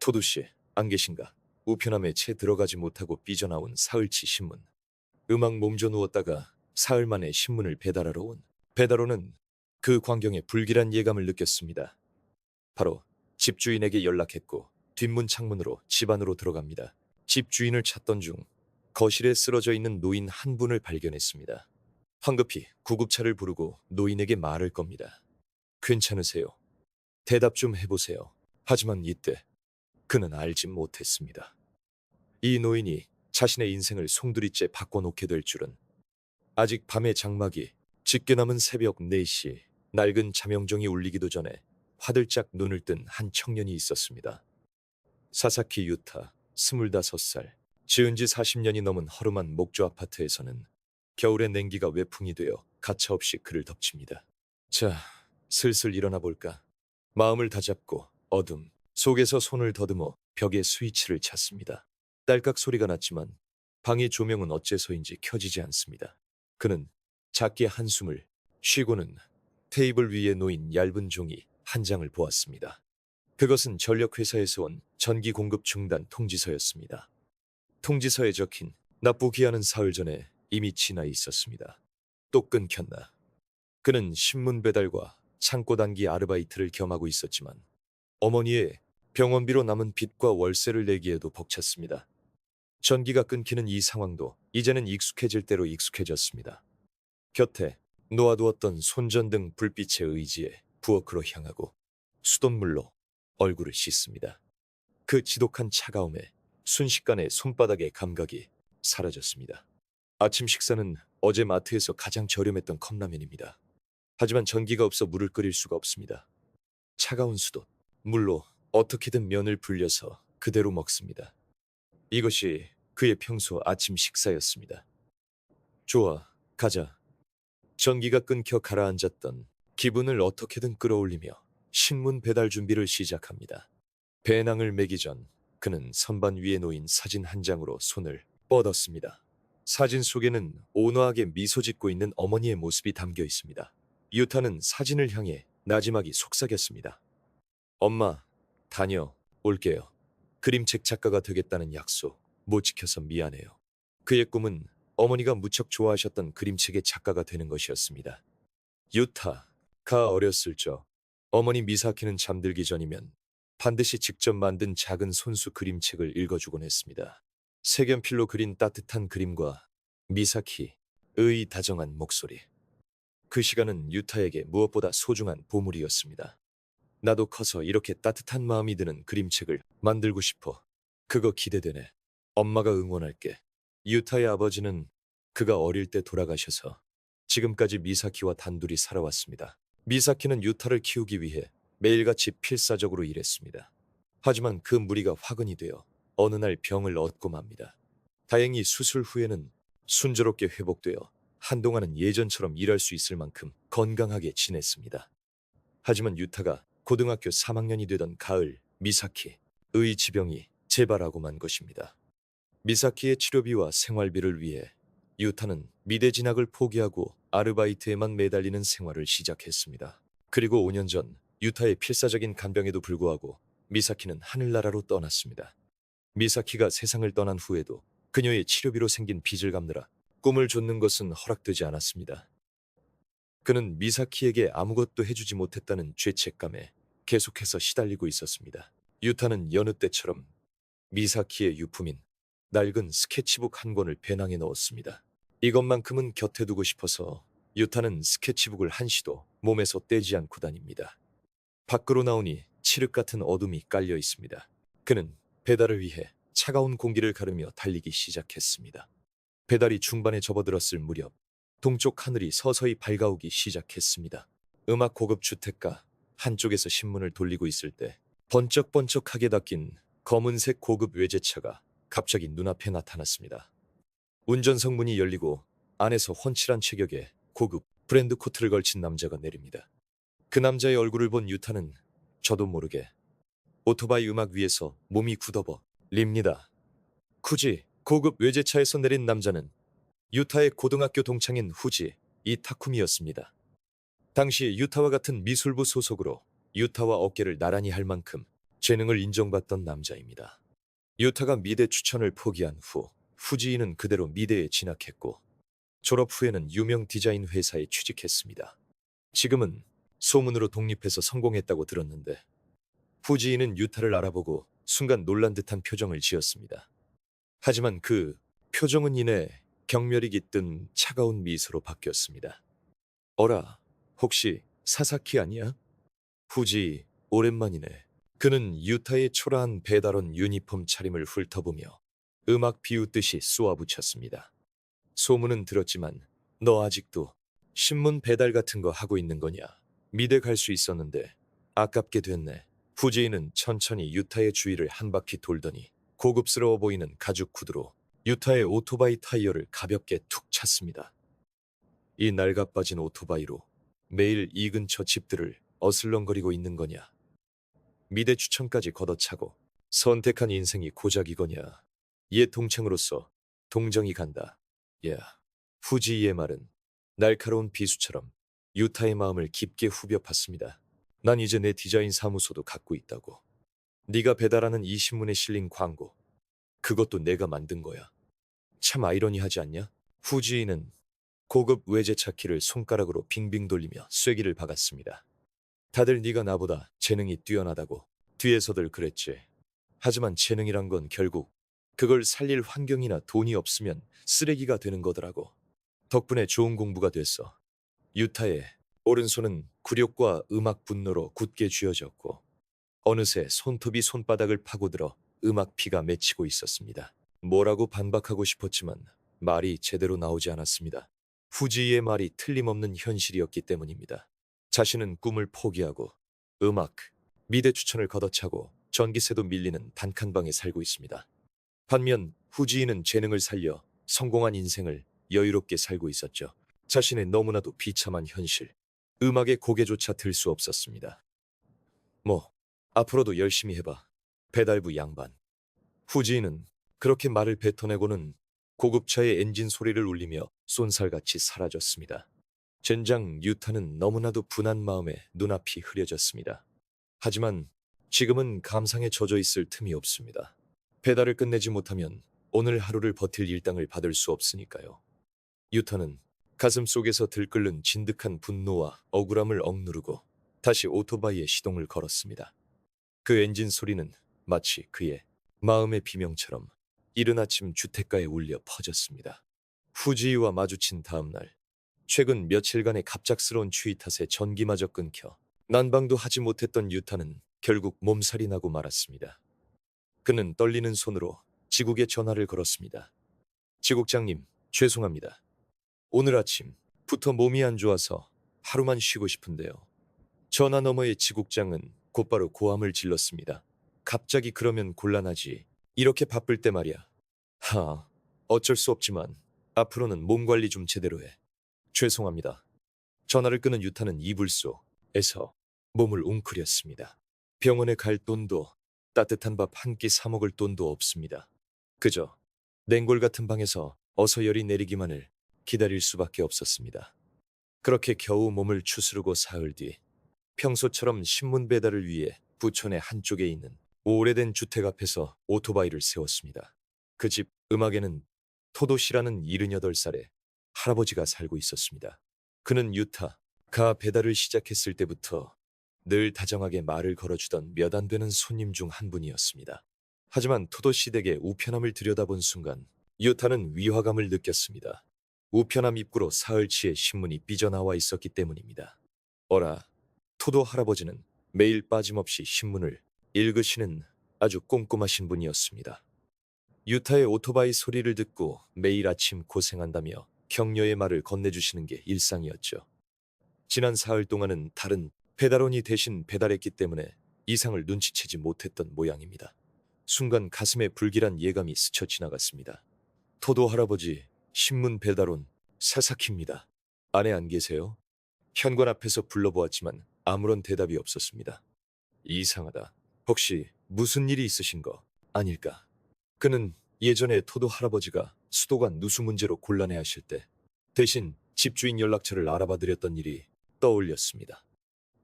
소두씨, 안 계신가? 우편함에 채 들어가지 못하고 삐져나온 사흘치 신문. 음악 몸져 누웠다가 사흘 만에 신문을 배달하러 온 배달원은 그 광경에 불길한 예감을 느꼈습니다. 바로 집주인에게 연락했고 뒷문 창문으로 집 안으로 들어갑니다. 집주인을 찾던 중 거실에 쓰러져 있는 노인 한 분을 발견했습니다. 황급히 구급차를 부르고 노인에게 말을 겁니다. 괜찮으세요? 대답 좀 해보세요. 하지만 이때 그는 알지 못했습니다. 이 노인이 자신의 인생을 송두리째 바꿔놓게 될 줄은. 아직 밤의 장막이 짙게 남은 새벽 4시 낡은 자명종이 울리기도 전에 화들짝 눈을 뜬 한 청년이 있었습니다. 사사키 유타, 25살. 지은 지 40년이 넘은 허름한 목조 아파트에서는 겨울의 냉기가 외풍이 되어 가차없이 그를 덮칩니다. 자, 슬슬 일어나 볼까? 마음을 다잡고 어둠 속에서 손을 더듬어 벽에 스위치를 찾습니다. 딸깍 소리가 났지만 방의 조명은 어째서인지 켜지지 않습니다. 그는 작게 한숨을 쉬고는 테이블 위에 놓인 얇은 종이 한 장을 보았습니다. 그것은 전력회사에서 온 전기 공급 중단 통지서였습니다. 통지서에 적힌 납부 기한은 사흘 전에 이미 지나 있었습니다. 또 끊겼나? 그는 신문 배달과 창고 단기 아르바이트를 겸하고 있었지만 어머니의 병원비로 남은 빚과 월세를 내기에도 벅찼습니다. 전기가 끊기는 이 상황도 이제는 익숙해질 대로 익숙해졌습니다. 곁에 놓아두었던 손전등 불빛의 의지에 부엌으로 향하고 수돗물로 얼굴을 씻습니다. 그 지독한 차가움에 순식간에 손바닥의 감각이 사라졌습니다. 아침 식사는 어제 마트에서 가장 저렴했던 컵라면입니다. 하지만 전기가 없어 물을 끓일 수가 없습니다. 차가운 수돗, 물로 어떻게든 면을 불려서 그대로 먹습니다. 이것이 그의 평소 아침 식사였습니다. 좋아, 가자. 전기가 끊겨 가라앉았던 기분을 어떻게든 끌어올리며 신문 배달 준비를 시작합니다. 배낭을 매기 전 그는 선반 위에 놓인 사진 한 장으로 손을 뻗었습니다. 사진 속에는 온화하게 미소 짓고 있는 어머니의 모습이 담겨 있습니다. 유타는 사진을 향해 나지막이 속삭였습니다. 엄마, 다녀올게요. 그림책 작가가 되겠다는 약속 못 지켜서 미안해요. 그의 꿈은 어머니가 무척 좋아하셨던 그림책의 작가가 되는 것이었습니다. 유타가 어렸을 적 어머니 미사키는 잠들기 전이면 반드시 직접 만든 작은 손수 그림책을 읽어주곤 했습니다. 색연필로 그린 따뜻한 그림과 미사키의 다정한 목소리. 그 시간은 유타에게 무엇보다 소중한 보물이었습니다. 나도 커서 이렇게 따뜻한 마음이 드는 그림책을 만들고 싶어. 그거 기대되네. 엄마가 응원할게. 유타의 아버지는 그가 어릴 때 돌아가셔서 지금까지 미사키와 단둘이 살아왔습니다. 미사키는 유타를 키우기 위해 매일같이 필사적으로 일했습니다. 하지만 그 무리가 화근이 되어 어느 날 병을 얻고 맙니다. 다행히 수술 후에는 순조롭게 회복되어 한동안은 예전처럼 일할 수 있을 만큼 건강하게 지냈습니다. 하지만 유타가 고등학교 3학년이 되던 가을 미사키의 지병이 재발하고 만 것입니다. 미사키의 치료비와 생활비를 위해 유타는 미대 진학을 포기하고 아르바이트에만 매달리는 생활을 시작했습니다. 그리고 5년 전 유타의 필사적인 간병에도 불구하고 미사키는 하늘나라로 떠났습니다. 미사키가 세상을 떠난 후에도 그녀의 치료비로 생긴 빚을 갚느라 꿈을 좇는 것은 허락되지 않았습니다. 그는 미사키에게 아무것도 해주지 못했다는 죄책감에 계속해서 시달리고 있었습니다. 유타는 여느 때처럼 미사키의 유품인 낡은 스케치북 한 권을 배낭에 넣었습니다. 이것만큼은 곁에 두고 싶어서 유타는 스케치북을 한시도 몸에서 떼지 않고 다닙니다. 밖으로 나오니 칠흑 같은 어둠이 깔려 있습니다. 그는 배달을 위해 차가운 공기를 가르며 달리기 시작했습니다. 배달이 중반에 접어들었을 무렵 동쪽 하늘이 서서히 밝아오기 시작했습니다. 음악 고급 주택가 한쪽에서 신문을 돌리고 있을 때 번쩍번쩍하게 닦인 검은색 고급 외제차가 갑자기 눈앞에 나타났습니다. 운전석 문이 열리고 안에서 훤칠한 체격에 고급 브랜드 코트를 걸친 남자가 내립니다. 그 남자의 얼굴을 본 유타는 저도 모르게 오토바이 음악 위에서 몸이 굳어버 립니다. 굳이 고급 외제차에서 내린 남자는 유타의 고등학교 동창인 후지 이타쿠미였습니다. 당시 유타와 같은 미술부 소속으로 유타와 어깨를 나란히 할 만큼 재능을 인정받던 남자입니다. 유타가 미대 추천을 포기한 후 후지인은 그대로 미대에 진학했고 졸업 후에는 유명 디자인 회사에 취직했습니다. 지금은 소문으로 독립해서 성공했다고 들었는데 후지인은 유타를 알아보고 순간 놀란 듯한 표정을 지었습니다. 하지만 그 표정은 이내 경멸이 깃든 차가운 미소로 바뀌었습니다. 어라, 혹시 사사키 아니야? 후지, 오랜만이네. 그는 유타의 초라한 배달원 유니폼 차림을 훑어보며 음악 비웃듯이 쏘아붙였습니다. 소문은 들었지만 너 아직도 신문 배달 같은 거 하고 있는 거냐? 미대 갈 수 있었는데 아깝게 됐네. 후지인은 천천히 유타의 주위를 한 바퀴 돌더니 고급스러워 보이는 가죽 구두로 유타의 오토바이 타이어를 가볍게 툭 찼습니다. 이 낡아빠진 오토바이로 매일 이 근처 집들을 어슬렁거리고 있는 거냐? 미대 추천까지 걷어차고 선택한 인생이 고작이거냐? 옛 동창으로서 동정이 간다. 야, 후지이의 말은 날카로운 비수처럼 유타의 마음을 깊게 후벼 팠습니다. 난 이제 내 디자인 사무소도 갖고 있다고. 네가 배달하는 이 신문에 실린 광고, 그것도 내가 만든 거야. 참 아이러니하지 않냐? 후지이는 고급 외제차 키를 손가락으로 빙빙 돌리며 쐐기를 박았습니다. 다들 네가 나보다 재능이 뛰어나다고 뒤에서들 그랬지. 하지만 재능이란 건 결국 그걸 살릴 환경이나 돈이 없으면 쓰레기가 되는 거더라고. 덕분에 좋은 공부가 됐어. 유타의 오른손은 굴욕과 음악 분노로 굳게 쥐어졌고 어느새 손톱이 손바닥을 파고들어 음악 피가 맺히고 있었습니다. 뭐라고 반박하고 싶었지만 말이 제대로 나오지 않았습니다. 후지의 말이 틀림없는 현실이었기 때문입니다. 자신은 꿈을 포기하고 음악, 미대 추천을 걷어차고 전기세도 밀리는 단칸방에 살고 있습니다. 반면 후지인은 재능을 살려 성공한 인생을 여유롭게 살고 있었죠. 자신의 너무나도 비참한 현실, 음악의 고개조차 들 수 없었습니다. 뭐, 앞으로도 열심히 해봐. 배달부 양반. 후지인은 그렇게 말을 뱉어내고는 고급차의 엔진 소리를 울리며 쏜살같이 사라졌습니다. 젠장 유타는 너무나도 분한 마음에 눈앞이 흐려졌습니다. 하지만 지금은 감상에 젖어 있을 틈이 없습니다. 배달을 끝내지 못하면 오늘 하루를 버틸 일당을 받을 수 없으니까요. 유타는 가슴 속에서 들끓는 진득한 분노와 억울함을 억누르고 다시 오토바이에 시동을 걸었습니다. 그 엔진 소리는 마치 그의 마음의 비명처럼 이른 아침 주택가에 울려 퍼졌습니다. 후지이와 마주친 다음 날, 최근 며칠간의 갑작스러운 추위 탓에 전기마저 끊겨 난방도 하지 못했던 유타는 결국 몸살이 나고 말았습니다. 그는 떨리는 손으로 지국에 전화를 걸었습니다. 지국장님, 죄송합니다. 오늘 아침부터 몸이 안 좋아서 하루만 쉬고 싶은데요. 전화 너머의 지국장은 곧바로 고함을 질렀습니다. 갑자기 그러면 곤란하지. 이렇게 바쁠 때 말이야. 어쩔 수 없지만 앞으로는 몸 관리 좀 제대로 해. 죄송합니다. 전화를 끊은 유타는 이불소에서 몸을 웅크렸습니다. 병원에 갈 돈도 따뜻한 밥 한 끼 사 먹을 돈도 없습니다. 그저 냉골 같은 방에서 어서 열이 내리기만을 기다릴 수밖에 없었습니다. 그렇게 겨우 몸을 추스르고 사흘 뒤 평소처럼 신문 배달을 위해 부촌의 한쪽에 있는 오래된 주택 앞에서 오토바이를 세웠습니다. 그 집 음악에는 토도시라는 78살의 할아버지가 살고 있었습니다. 그는 유타가 배달을 시작했을 때부터 늘 다정하게 말을 걸어주던 몇 안 되는 손님 중 한 분이었습니다. 하지만 토도시 댁의 우편함을 들여다본 순간 유타는 위화감을 느꼈습니다. 우편함 입구로 사흘치의 신문이 삐져나와 있었기 때문입니다. 어라, 토도 할아버지는 매일 빠짐없이 신문을 읽으시는 아주 꼼꼼하신 분이었습니다. 유타의 오토바이 소리를 듣고 매일 아침 고생한다며 격려의 말을 건네주시는 게 일상이었죠. 지난 사흘 동안은 다른 배달원이 대신 배달했기 때문에 이상을 눈치채지 못했던 모양입니다. 순간 가슴에 불길한 예감이 스쳐 지나갔습니다. 토도 할아버지, 신문 배달원 사사키입니다. 안에 안 계세요? 현관 앞에서 불러보았지만 아무런 대답이 없었습니다. 이상하다. 혹시 무슨 일이 있으신 거 아닐까? 그는 예전에 토도 할아버지가 수도관 누수 문제로 곤란해하실 때 대신 집주인 연락처를 알아봐 드렸던 일이 떠올렸습니다.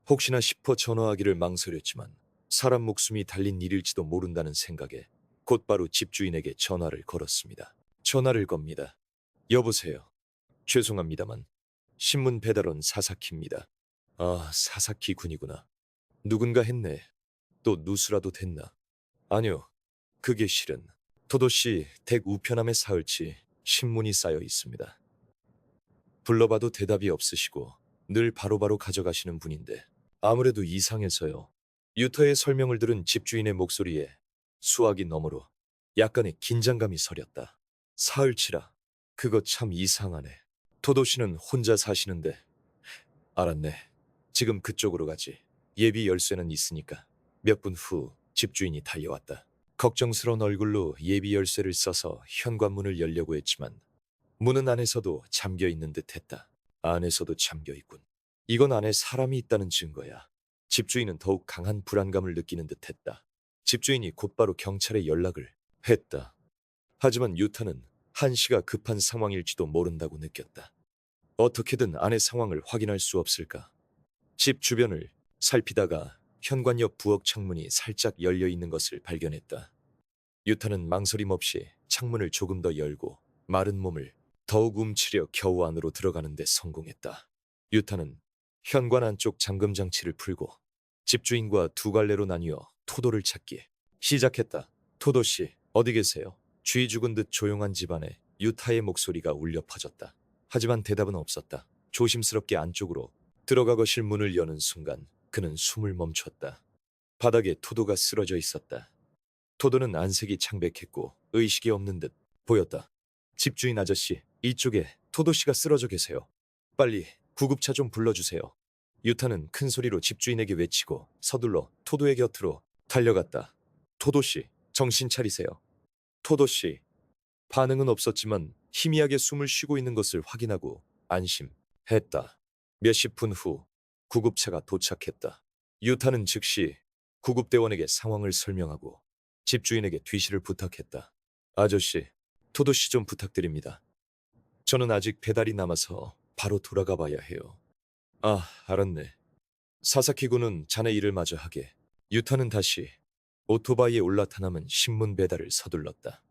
혹시나 싶어 전화하기를 망설였지만 사람 목숨이 달린 일일지도 모른다는 생각에 곧바로 집주인에게 전화를 걸었습니다. 전화를 겁니다. 여보세요. 죄송합니다만 신문 배달원 사사키입니다. 아, 사사키 군이구나. 누군가 했네. 또 누수라도 됐나? 아니요. 그게 실은 토도시 댁 우편함에 사흘치 신문이 쌓여 있습니다. 불러봐도 대답이 없으시고 늘 바로바로 가져가시는 분인데 아무래도 이상해서요. 유터의 설명을 들은 집주인의 목소리에 수화기 너머로 약간의 긴장감이 서렸다. 사흘치라. 그거 참 이상하네. 토도씨는 혼자 사시는데. 알았네. 지금 그쪽으로 가지. 예비 열쇠는 있으니까. 몇 분 후 집주인이 달려왔다. 걱정스러운 얼굴로 예비 열쇠를 써서 현관문을 열려고 했지만 문은 안에서도 잠겨 있는 듯했다. 안에서도 잠겨 있군. 이건 안에 사람이 있다는 증거야. 집주인은 더욱 강한 불안감을 느끼는 듯했다. 집주인이 곧바로 경찰에 연락을 했다. 하지만 유타는 한시가 급한 상황일지도 모른다고 느꼈다. 어떻게든 안의 상황을 확인할 수 없을까? 집 주변을 살피다가 현관 옆 부엌 창문이 살짝 열려 있는 것을 발견했다. 유타는 망설임 없이 창문을 조금 더 열고 마른 몸을 더욱 움츠려 겨우 안으로 들어가는 데 성공했다. 유타는 현관 안쪽 잠금 장치를 풀고 집주인과 두 갈래로 나뉘어 토도를 찾기 시작했다. 토도 씨, 어디 계세요? 쥐 죽은 듯 조용한 집안에 유타의 목소리가 울려 퍼졌다. 하지만 대답은 없었다. 조심스럽게 안쪽으로 들어가 거실 문을 여는 순간 그는 숨을 멈췄다. 바닥에 토도가 쓰러져 있었다. 토도는 안색이 창백했고 의식이 없는 듯 보였다. 집주인 아저씨, 이쪽에 토도 씨가 쓰러져 계세요. 빨리 구급차 좀 불러주세요. 유타는 큰 소리로 집주인에게 외치고 서둘러 토도의 곁으로 달려갔다. 토도 씨, 정신 차리세요. 토도 씨. 반응은 없었지만 희미하게 숨을 쉬고 있는 것을 확인하고 안심했다. 몇십 분 후 구급차가 도착했다. 유타는 즉시 구급대원에게 상황을 설명하고 집주인에게 뒤실을 부탁했다. 아저씨, 토도 씨 좀 부탁드립니다. 저는 아직 배달이 남아서 바로 돌아가 봐야 해요. 아, 알았네. 사사키 군은 자네 일을 마저 하게. 유타는 다시 오토바이에 올라타 남은 신문 배달을 서둘렀다.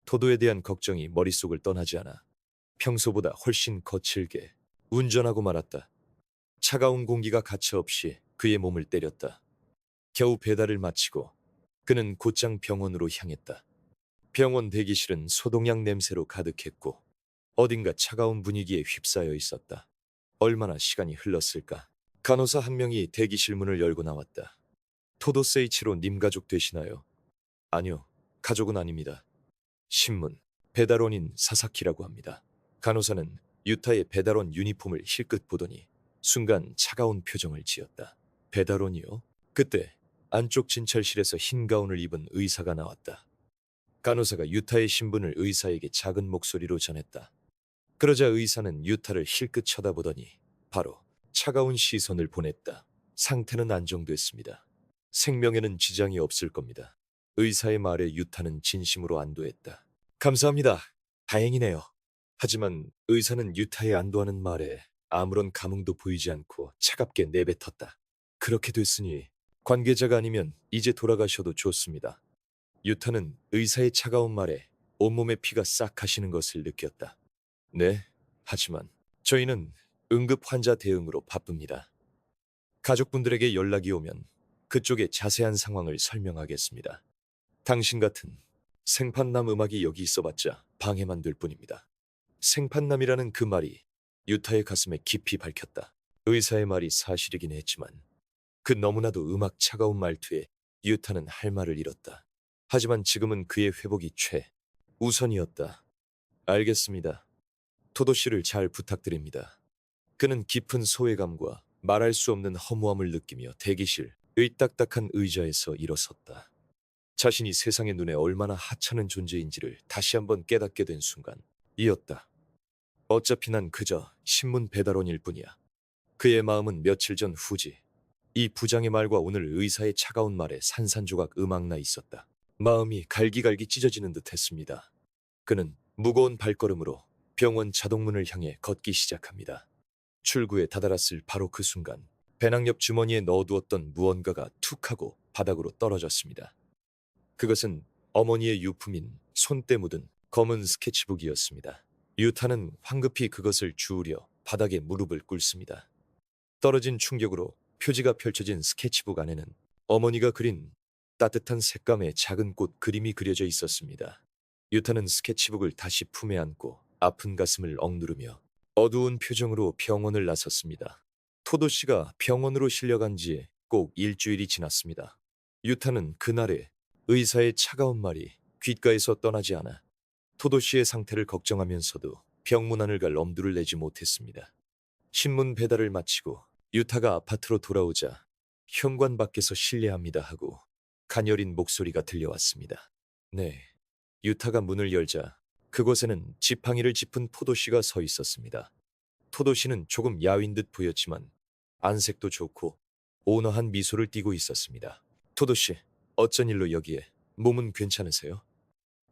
토도에 대한 걱정이 머릿속을 떠나지 않아 평소보다 훨씬 거칠게 운전하고 말았다. 차가운 공기가 가차없이 그의 몸을 때렸다. 겨우 배달을 마치고 그는 곧장 병원으로 향했다. 병원 대기실은 소독약 냄새로 가득했고 어딘가 차가운 분위기에 휩싸여 있었다. 얼마나 시간이 흘렀을까? 간호사 한 명이 대기실 문을 열고 나왔다. 토도세이치로 님 가족 되시나요? 아니요, 가족은 아닙니다. 신문, 배달원인 사사키라고 합니다. 간호사는 유타의 배달원 유니폼을 힐끗 보더니 순간 차가운 표정을 지었다. 배달원이요? 그때 안쪽 진찰실에서 흰 가운을 입은 의사가 나왔다. 간호사가 유타의 신분을 의사에게 작은 목소리로 전했다. 그러자 의사는 유타를 힐끗 쳐다보더니 바로 차가운 시선을 보냈다. 상태는 안정됐습니다. 생명에는 지장이 없을 겁니다. 의사의 말에 유타는 진심으로 안도했다. 감사합니다. 다행이네요. 하지만 의사는 유타의 안도하는 말에 아무런 감흥도 보이지 않고 차갑게 내뱉었다. 그렇게 됐으니 관계자가 아니면 이제 돌아가셔도 좋습니다. 유타는 의사의 차가운 말에 온몸에 피가 싹 가시는 것을 느꼈다. 네, 하지만 저희는 응급 환자 대응으로 바쁩니다. 가족분들에게 연락이 오면 그쪽의 자세한 상황을 설명하겠습니다. 당신 같은 생판남 음악이 여기 있어봤자 방해만 될 뿐입니다. 생판남이라는 그 말이 유타의 가슴에 깊이 박혔다. 의사의 말이 사실이긴 했지만 그 너무나도 음악 차가운 말투에 유타는 할 말을 잃었다. 하지만 지금은 그의 회복이 최우선이었다. 알겠습니다. 토도 씨를 잘 부탁드립니다. 그는 깊은 소외감과 말할 수 없는 허무함을 느끼며 대기실 딱딱한 의자에서 일어섰다. 자신이 세상의 눈에 얼마나 하찮은 존재인지를 다시 한번 깨닫게 된 순간이었다. 어차피 난 그저 신문 배달원일 뿐이야. 그의 마음은 며칠 전 후지. 이 부장의 말과 오늘 의사의 차가운 말에 산산조각 음악나 있었다. 마음이 갈기갈기 찢어지는 듯 했습니다. 그는 무거운 발걸음으로 병원 자동문을 향해 걷기 시작합니다. 출구에 다다랐을 바로 그 순간 배낭 옆 주머니에 넣어두었던 무언가가 툭 하고 바닥으로 떨어졌습니다. 그것은 어머니의 유품인 손때 묻은 검은 스케치북이었습니다. 유타는 황급히 그것을 주우려 바닥에 무릎을 꿇습니다. 떨어진 충격으로 표지가 펼쳐진 스케치북 안에는 어머니가 그린 따뜻한 색감의 작은 꽃 그림이 그려져 있었습니다. 유타는 스케치북을 다시 품에 안고 아픈 가슴을 억누르며 어두운 표정으로 병원을 나섰습니다. 토도 씨가 병원으로 실려간 지 꼭 일주일이 지났습니다. 유타는 그날에 의사의 차가운 말이 귓가에서 떠나지 않아 토도 씨의 상태를 걱정하면서도 병문안을 갈 엄두를 내지 못했습니다. 신문 배달을 마치고 유타가 아파트로 돌아오자 현관 밖에서 실례합니다 하고 가녀린 목소리가 들려왔습니다. 네. 유타가 문을 열자 그곳에는 지팡이를 짚은 토도 씨가 서 있었습니다. 토도 씨는 조금 야윈 듯 보였지만 안색도 좋고 온화한 미소를 띠고 있었습니다. 토도 씨, 어쩐 일로 여기에? 몸은 괜찮으세요?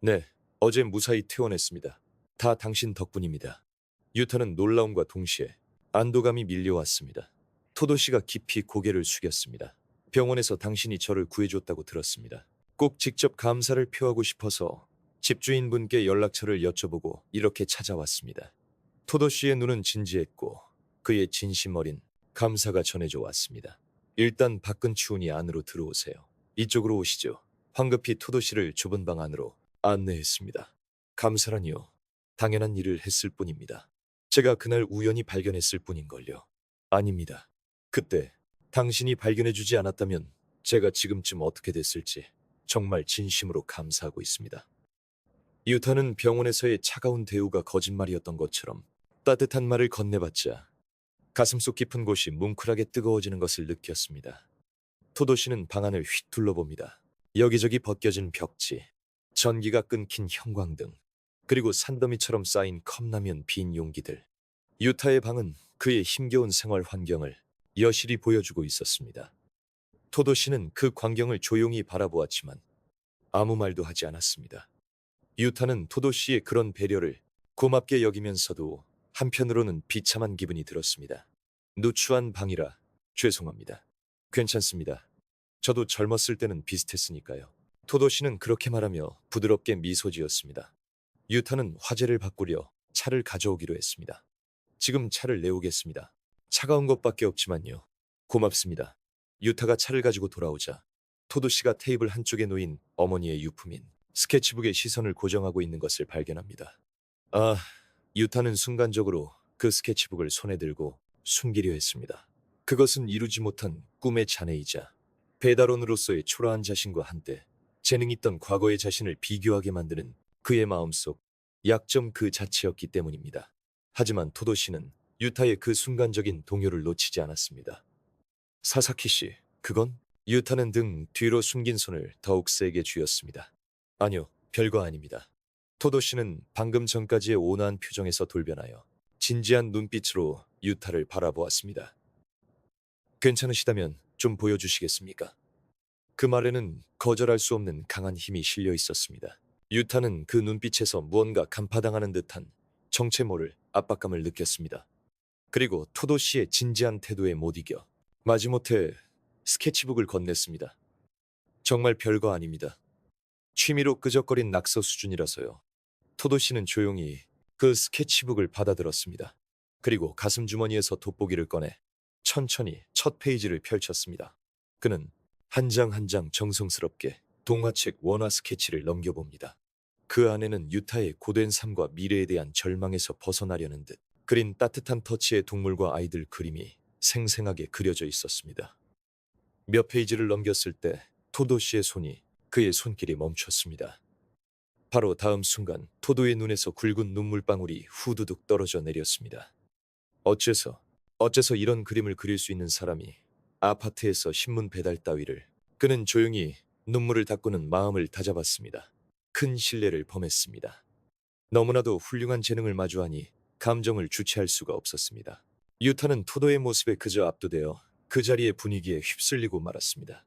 네, 어제 무사히 퇴원했습니다. 다 당신 덕분입니다. 유타는 놀라움과 동시에 안도감이 밀려왔습니다. 토도 씨가 깊이 고개를 숙였습니다. 병원에서 당신이 저를 구해줬다고 들었습니다. 꼭 직접 감사를 표하고 싶어서 집주인분께 연락처를 여쭤보고 이렇게 찾아왔습니다. 토도 씨의 눈은 진지했고 그의 진심 어린 감사가 전해져 왔습니다. 일단 박근추운이 안으로 들어오세요. 이쪽으로 오시죠. 황급히 토도 씨를 좁은 방 안으로 안내했습니다. 감사라니요. 당연한 일을 했을 뿐입니다. 제가 그날 우연히 발견했을 뿐인걸요. 아닙니다. 그때 당신이 발견해주지 않았다면 제가 지금쯤 어떻게 됐을지 정말 진심으로 감사하고 있습니다. 유타는 병원에서의 차가운 대우가 거짓말이었던 것처럼 따뜻한 말을 건네받자 가슴속 깊은 곳이 뭉클하게 뜨거워지는 것을 느꼈습니다. 토도 씨는 방 안을 휙 둘러봅니다. 여기저기 벗겨진 벽지, 전기가 끊긴 형광등, 그리고 산더미처럼 쌓인 컵라면 빈 용기들. 유타의 방은 그의 힘겨운 생활 환경을 여실히 보여주고 있었습니다. 토도 씨는 그 광경을 조용히 바라보았지만 아무 말도 하지 않았습니다. 유타는 토도 씨의 그런 배려를 고맙게 여기면서도 한편으로는 비참한 기분이 들었습니다. 누추한 방이라 죄송합니다. 괜찮습니다. 저도 젊었을 때는 비슷했으니까요. 토도 씨는 그렇게 말하며 부드럽게 미소 지었습니다. 유타는 화제를 바꾸려 차를 가져오기로 했습니다. 지금 차를 내오겠습니다. 차가운 것밖에 없지만요. 고맙습니다. 유타가 차를 가지고 돌아오자 토도 씨가 테이블 한쪽에 놓인 어머니의 유품인 스케치북에 시선을 고정하고 있는 것을 발견합니다. 아, 유타는 순간적으로 그 스케치북을 손에 들고 숨기려 했습니다. 그것은 이루지 못한 꿈의 잔해이자 배달원으로서의 초라한 자신과 한때 재능 있던 과거의 자신을 비교하게 만드는 그의 마음속 약점 그 자체였기 때문입니다. 하지만 토도 씨는 유타의 그 순간적인 동요를 놓치지 않았습니다. 사사키 씨, 그건? 유타는 등 뒤로 숨긴 손을 더욱 세게 쥐었습니다. 아니요, 별거 아닙니다. 토도 씨는 방금 전까지의 온화한 표정에서 돌변하여 진지한 눈빛으로 유타를 바라보았습니다. 괜찮으시다면 좀 보여주시겠습니까? 그 말에는 거절할 수 없는 강한 힘이 실려 있었습니다. 유타는 그 눈빛에서 무언가 간파당하는 듯한 정체 모를 압박감을 느꼈습니다. 그리고 토도 씨의 진지한 태도에 못 이겨 마지못해 스케치북을 건넸습니다. 정말 별거 아닙니다. 취미로 끄적거린 낙서 수준이라서요. 토도 씨는 조용히 그 스케치북을 받아들었습니다. 그리고 가슴 주머니에서 돋보기를 꺼내 천천히 첫 페이지를 펼쳤습니다. 그는 한 장 한 장 정성스럽게 동화책 원화 스케치를 넘겨봅니다. 그 안에는 유타의 고된 삶과 미래에 대한 절망에서 벗어나려는 듯 그린 따뜻한 터치의 동물과 아이들 그림이 생생하게 그려져 있었습니다. 몇 페이지를 넘겼을 때 토도 씨의 손이 그의 손길이 멈췄습니다. 바로 다음 순간 토도의 눈에서 굵은 눈물방울이 후두둑 떨어져 내렸습니다. 어째서 이런 그림을 그릴 수 있는 사람이 아파트에서 신문 배달 따위를. 그는 조용히 눈물을 닦고는 마음을 다잡았습니다. 큰 신뢰를 범했습니다. 너무나도 훌륭한 재능을 마주하니 감정을 주체할 수가 없었습니다. 유타는 토도의 모습에 그저 압도되어 그 자리의 분위기에 휩쓸리고 말았습니다.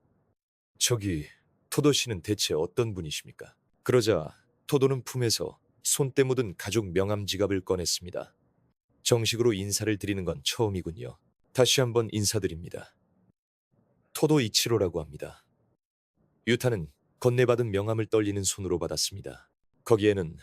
저기, 토도 씨는 대체 어떤 분이십니까? 그러자 토도는 품에서 손때 묻은 가죽 명함 지갑을 꺼냈습니다. 정식으로 인사를 드리는 건 처음이군요. 다시 한번 인사드립니다. 토도 이치로라고 합니다. 유타는 건네받은 명함을 떨리는 손으로 받았습니다. 거기에는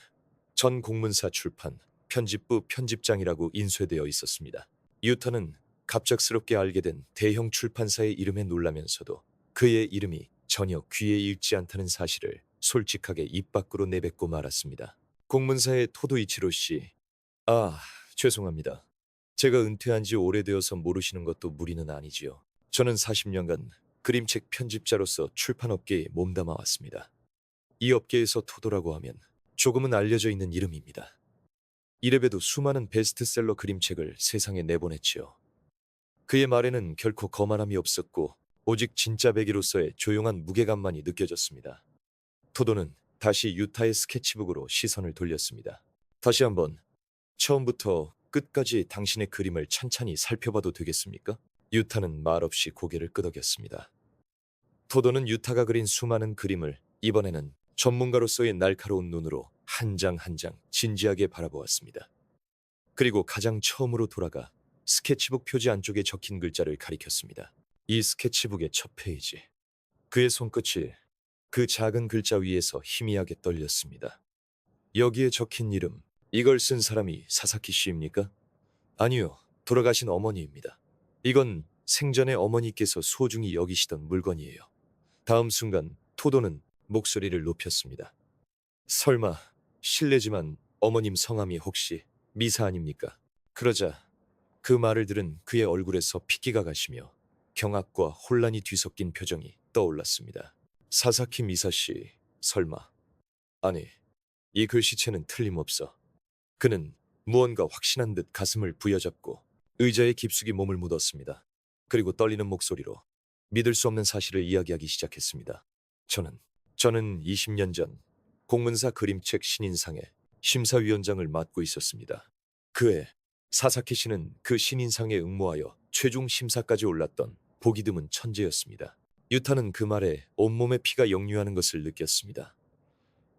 전 공문사 출판 편집부 편집장이라고 인쇄되어 있었습니다. 유타는 갑작스럽게 알게 된 대형 출판사의 이름에 놀라면서도 그의 이름이 전혀 귀에 익지 않다는 사실을 솔직하게 입 밖으로 내뱉고 말았습니다. 공문사의 토도 이치로 씨, 죄송합니다. 제가 은퇴한 지 오래되어서 모르시는 것도 무리는 아니지요. 저는 40년간 그림책 편집자로서 출판업계에 몸담아 왔습니다. 이 업계에서 토도라고 하면 조금은 알려져 있는 이름입니다. 이래봬도 수많은 베스트셀러 그림책을 세상에 내보냈지요. 그의 말에는 결코 거만함이 없었고 오직 진짜 배기로서의 조용한 무게감만이 느껴졌습니다. 토도는 다시 유타의 스케치북으로 시선을 돌렸습니다. 다시 한번 처음부터 끝까지 당신의 그림을 찬찬히 살펴봐도 되겠습니까? 유타는 말없이 고개를 끄덕였습니다. 토도는 유타가 그린 수많은 그림을 이번에는 전문가로서의 날카로운 눈으로 한 장 한 장 진지하게 바라보았습니다. 그리고 가장 처음으로 돌아가 스케치북 표지 안쪽에 적힌 글자를 가리켰습니다. 이 스케치북의 첫 페이지. 그의 손끝이 그 작은 글자 위에서 희미하게 떨렸습니다. 여기에 적힌 이름, 이걸 쓴 사람이 사사키 씨입니까? 아니요, 돌아가신 어머니입니다. 이건 생전에 어머니께서 소중히 여기시던 물건이에요. 다음 순간 토도는 목소리를 높였습니다. 설마 실례지만 어머님 성함이 혹시 미사 아닙니까? 그러자 그 말을 들은 그의 얼굴에서 핏기가 가시며 경악과 혼란이 뒤섞인 표정이 떠올랐습니다. 사사키 미사 씨, 설마. 아니, 이 글씨체는 틀림없어. 그는 무언가 확신한 듯 가슴을 부여잡고 의자에 깊숙이 몸을 묻었습니다. 그리고 떨리는 목소리로 믿을 수 없는 사실을 이야기하기 시작했습니다. 저는 20년 전 공문사 그림책 신인상의 심사위원장을 맡고 있었습니다. 그해 사사키 씨는 그 신인상에 응모하여 최종 심사까지 올랐던 보기 드문 천재였습니다. 유타는 그 말에 온몸에 피가 역류하는 것을 느꼈습니다.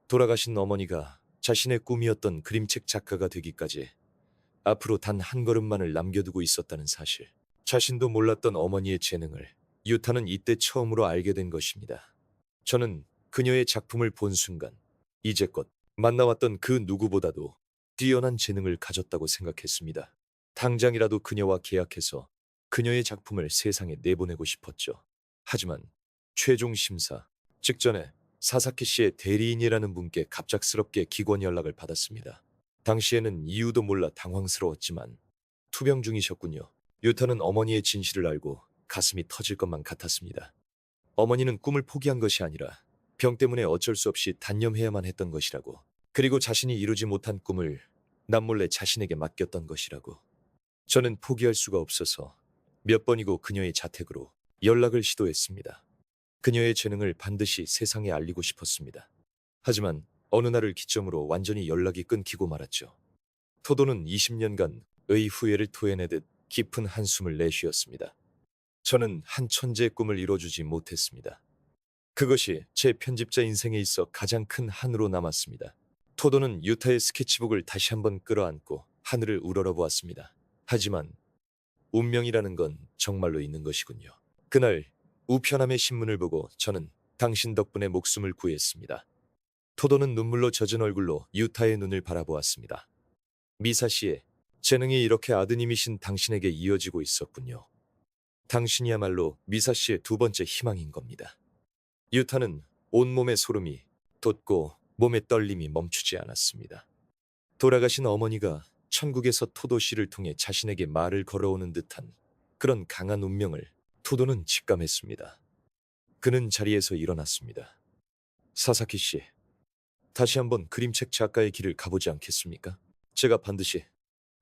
돌아가신 어머니가 자신의 꿈이었던 그림책 작가가 되기까지 앞으로 단 한 걸음만을 남겨두고 있었다는 사실. 자신도 몰랐던 어머니의 재능을 유타는 이때 처음으로 알게 된 것입니다. 저는 그녀의 작품을 본 순간 이제껏 만나왔던 그 누구보다도 뛰어난 재능을 가졌다고 생각했습니다. 당장이라도 그녀와 계약해서 그녀의 작품을 세상에 내보내고 싶었죠. 하지만 최종 심사 직전에 사사키 씨의 대리인이라는 분께 갑작스럽게 기권 연락을 받았습니다. 당시에는 이유도 몰라 당황스러웠지만 투병 중이셨군요. 유타는 어머니의 진실을 알고 가슴이 터질 것만 같았습니다. 어머니는 꿈을 포기한 것이 아니라 병 때문에 어쩔 수 없이 단념해야만 했던 것이라고. 그리고 자신이 이루지 못한 꿈을 남몰래 자신에게 맡겼던 것이라고. 저는 포기할 수가 없어서 몇 번이고 그녀의 자택으로 연락을 시도했습니다. 그녀의 재능을 반드시 세상에 알리고 싶었습니다. 하지만 어느 날을 기점으로 완전히 연락이 끊기고 말았죠. 토도는 20년간 의 후회를 토해내듯 깊은 한숨을 내쉬었습니다. 저는 한 천재의 꿈을 이뤄주지 못했습니다. 그것이 제 편집자 인생에 있어 가장 큰 한으로 남았습니다. 토도는 유타의 스케치북을 다시 한번 끌어안고 하늘을 우러러보았습니다. 하지만 운명이라는 건 정말로 있는 것이군요. 그날 우편함의 신문을 보고 저는 당신 덕분에 목숨을 구했습니다. 토도는 눈물로 젖은 얼굴로 유타의 눈을 바라보았습니다. 미사 씨의 재능이 이렇게 아드님이신 당신에게 이어지고 있었군요. 당신이야말로 미사 씨의 두 번째 희망인 겁니다. 유타는 온몸의 소름이 돋고 몸의 떨림이 멈추지 않았습니다. 돌아가신 어머니가 천국에서 토도 씨를 통해 자신에게 말을 걸어오는 듯한 그런 강한 운명을 토도는 직감했습니다. 그는 자리에서 일어났습니다. 사사키 씨, 다시 한번 그림책 작가의 길을 가보지 않겠습니까? 제가 반드시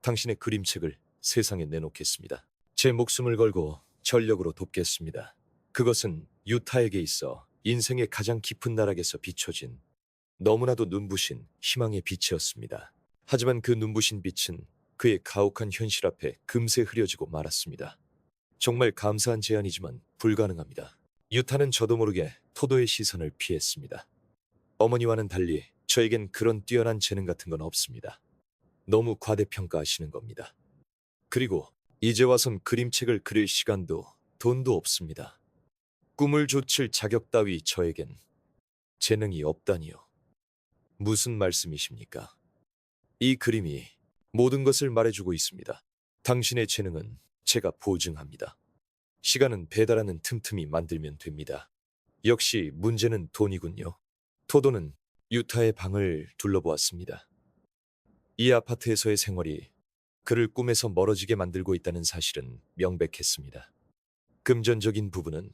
당신의 그림책을 세상에 내놓겠습니다. 제 목숨을 걸고 전력으로 돕겠습니다. 그것은 유타에게 있어 인생의 가장 깊은 나락에서 비춰진 너무나도 눈부신 희망의 빛이었습니다. 하지만 그 눈부신 빛은 그의 가혹한 현실 앞에 금세 흐려지고 말았습니다. 정말 감사한 제안이지만 불가능합니다. 유타는 저도 모르게 토도의 시선을 피했습니다. 어머니와는 달리 저에겐 그런 뛰어난 재능 같은 건 없습니다. 너무 과대평가하시는 겁니다. 그리고 이제 와선 그림책을 그릴 시간도 돈도 없습니다. 꿈을 좇을 자격 따위 저에겐 재능이 없다니요. 무슨 말씀이십니까? 이 그림이 모든 것을 말해주고 있습니다. 당신의 재능은 제가 보증합니다. 시간은 배달하는 틈틈이 만들면 됩니다. 역시 문제는 돈이군요. 토도는 유타의 방을 둘러보았습니다. 이 아파트에서의 생활이 그를 꿈에서 멀어지게 만들고 있다는 사실은 명백했습니다. 금전적인 부분은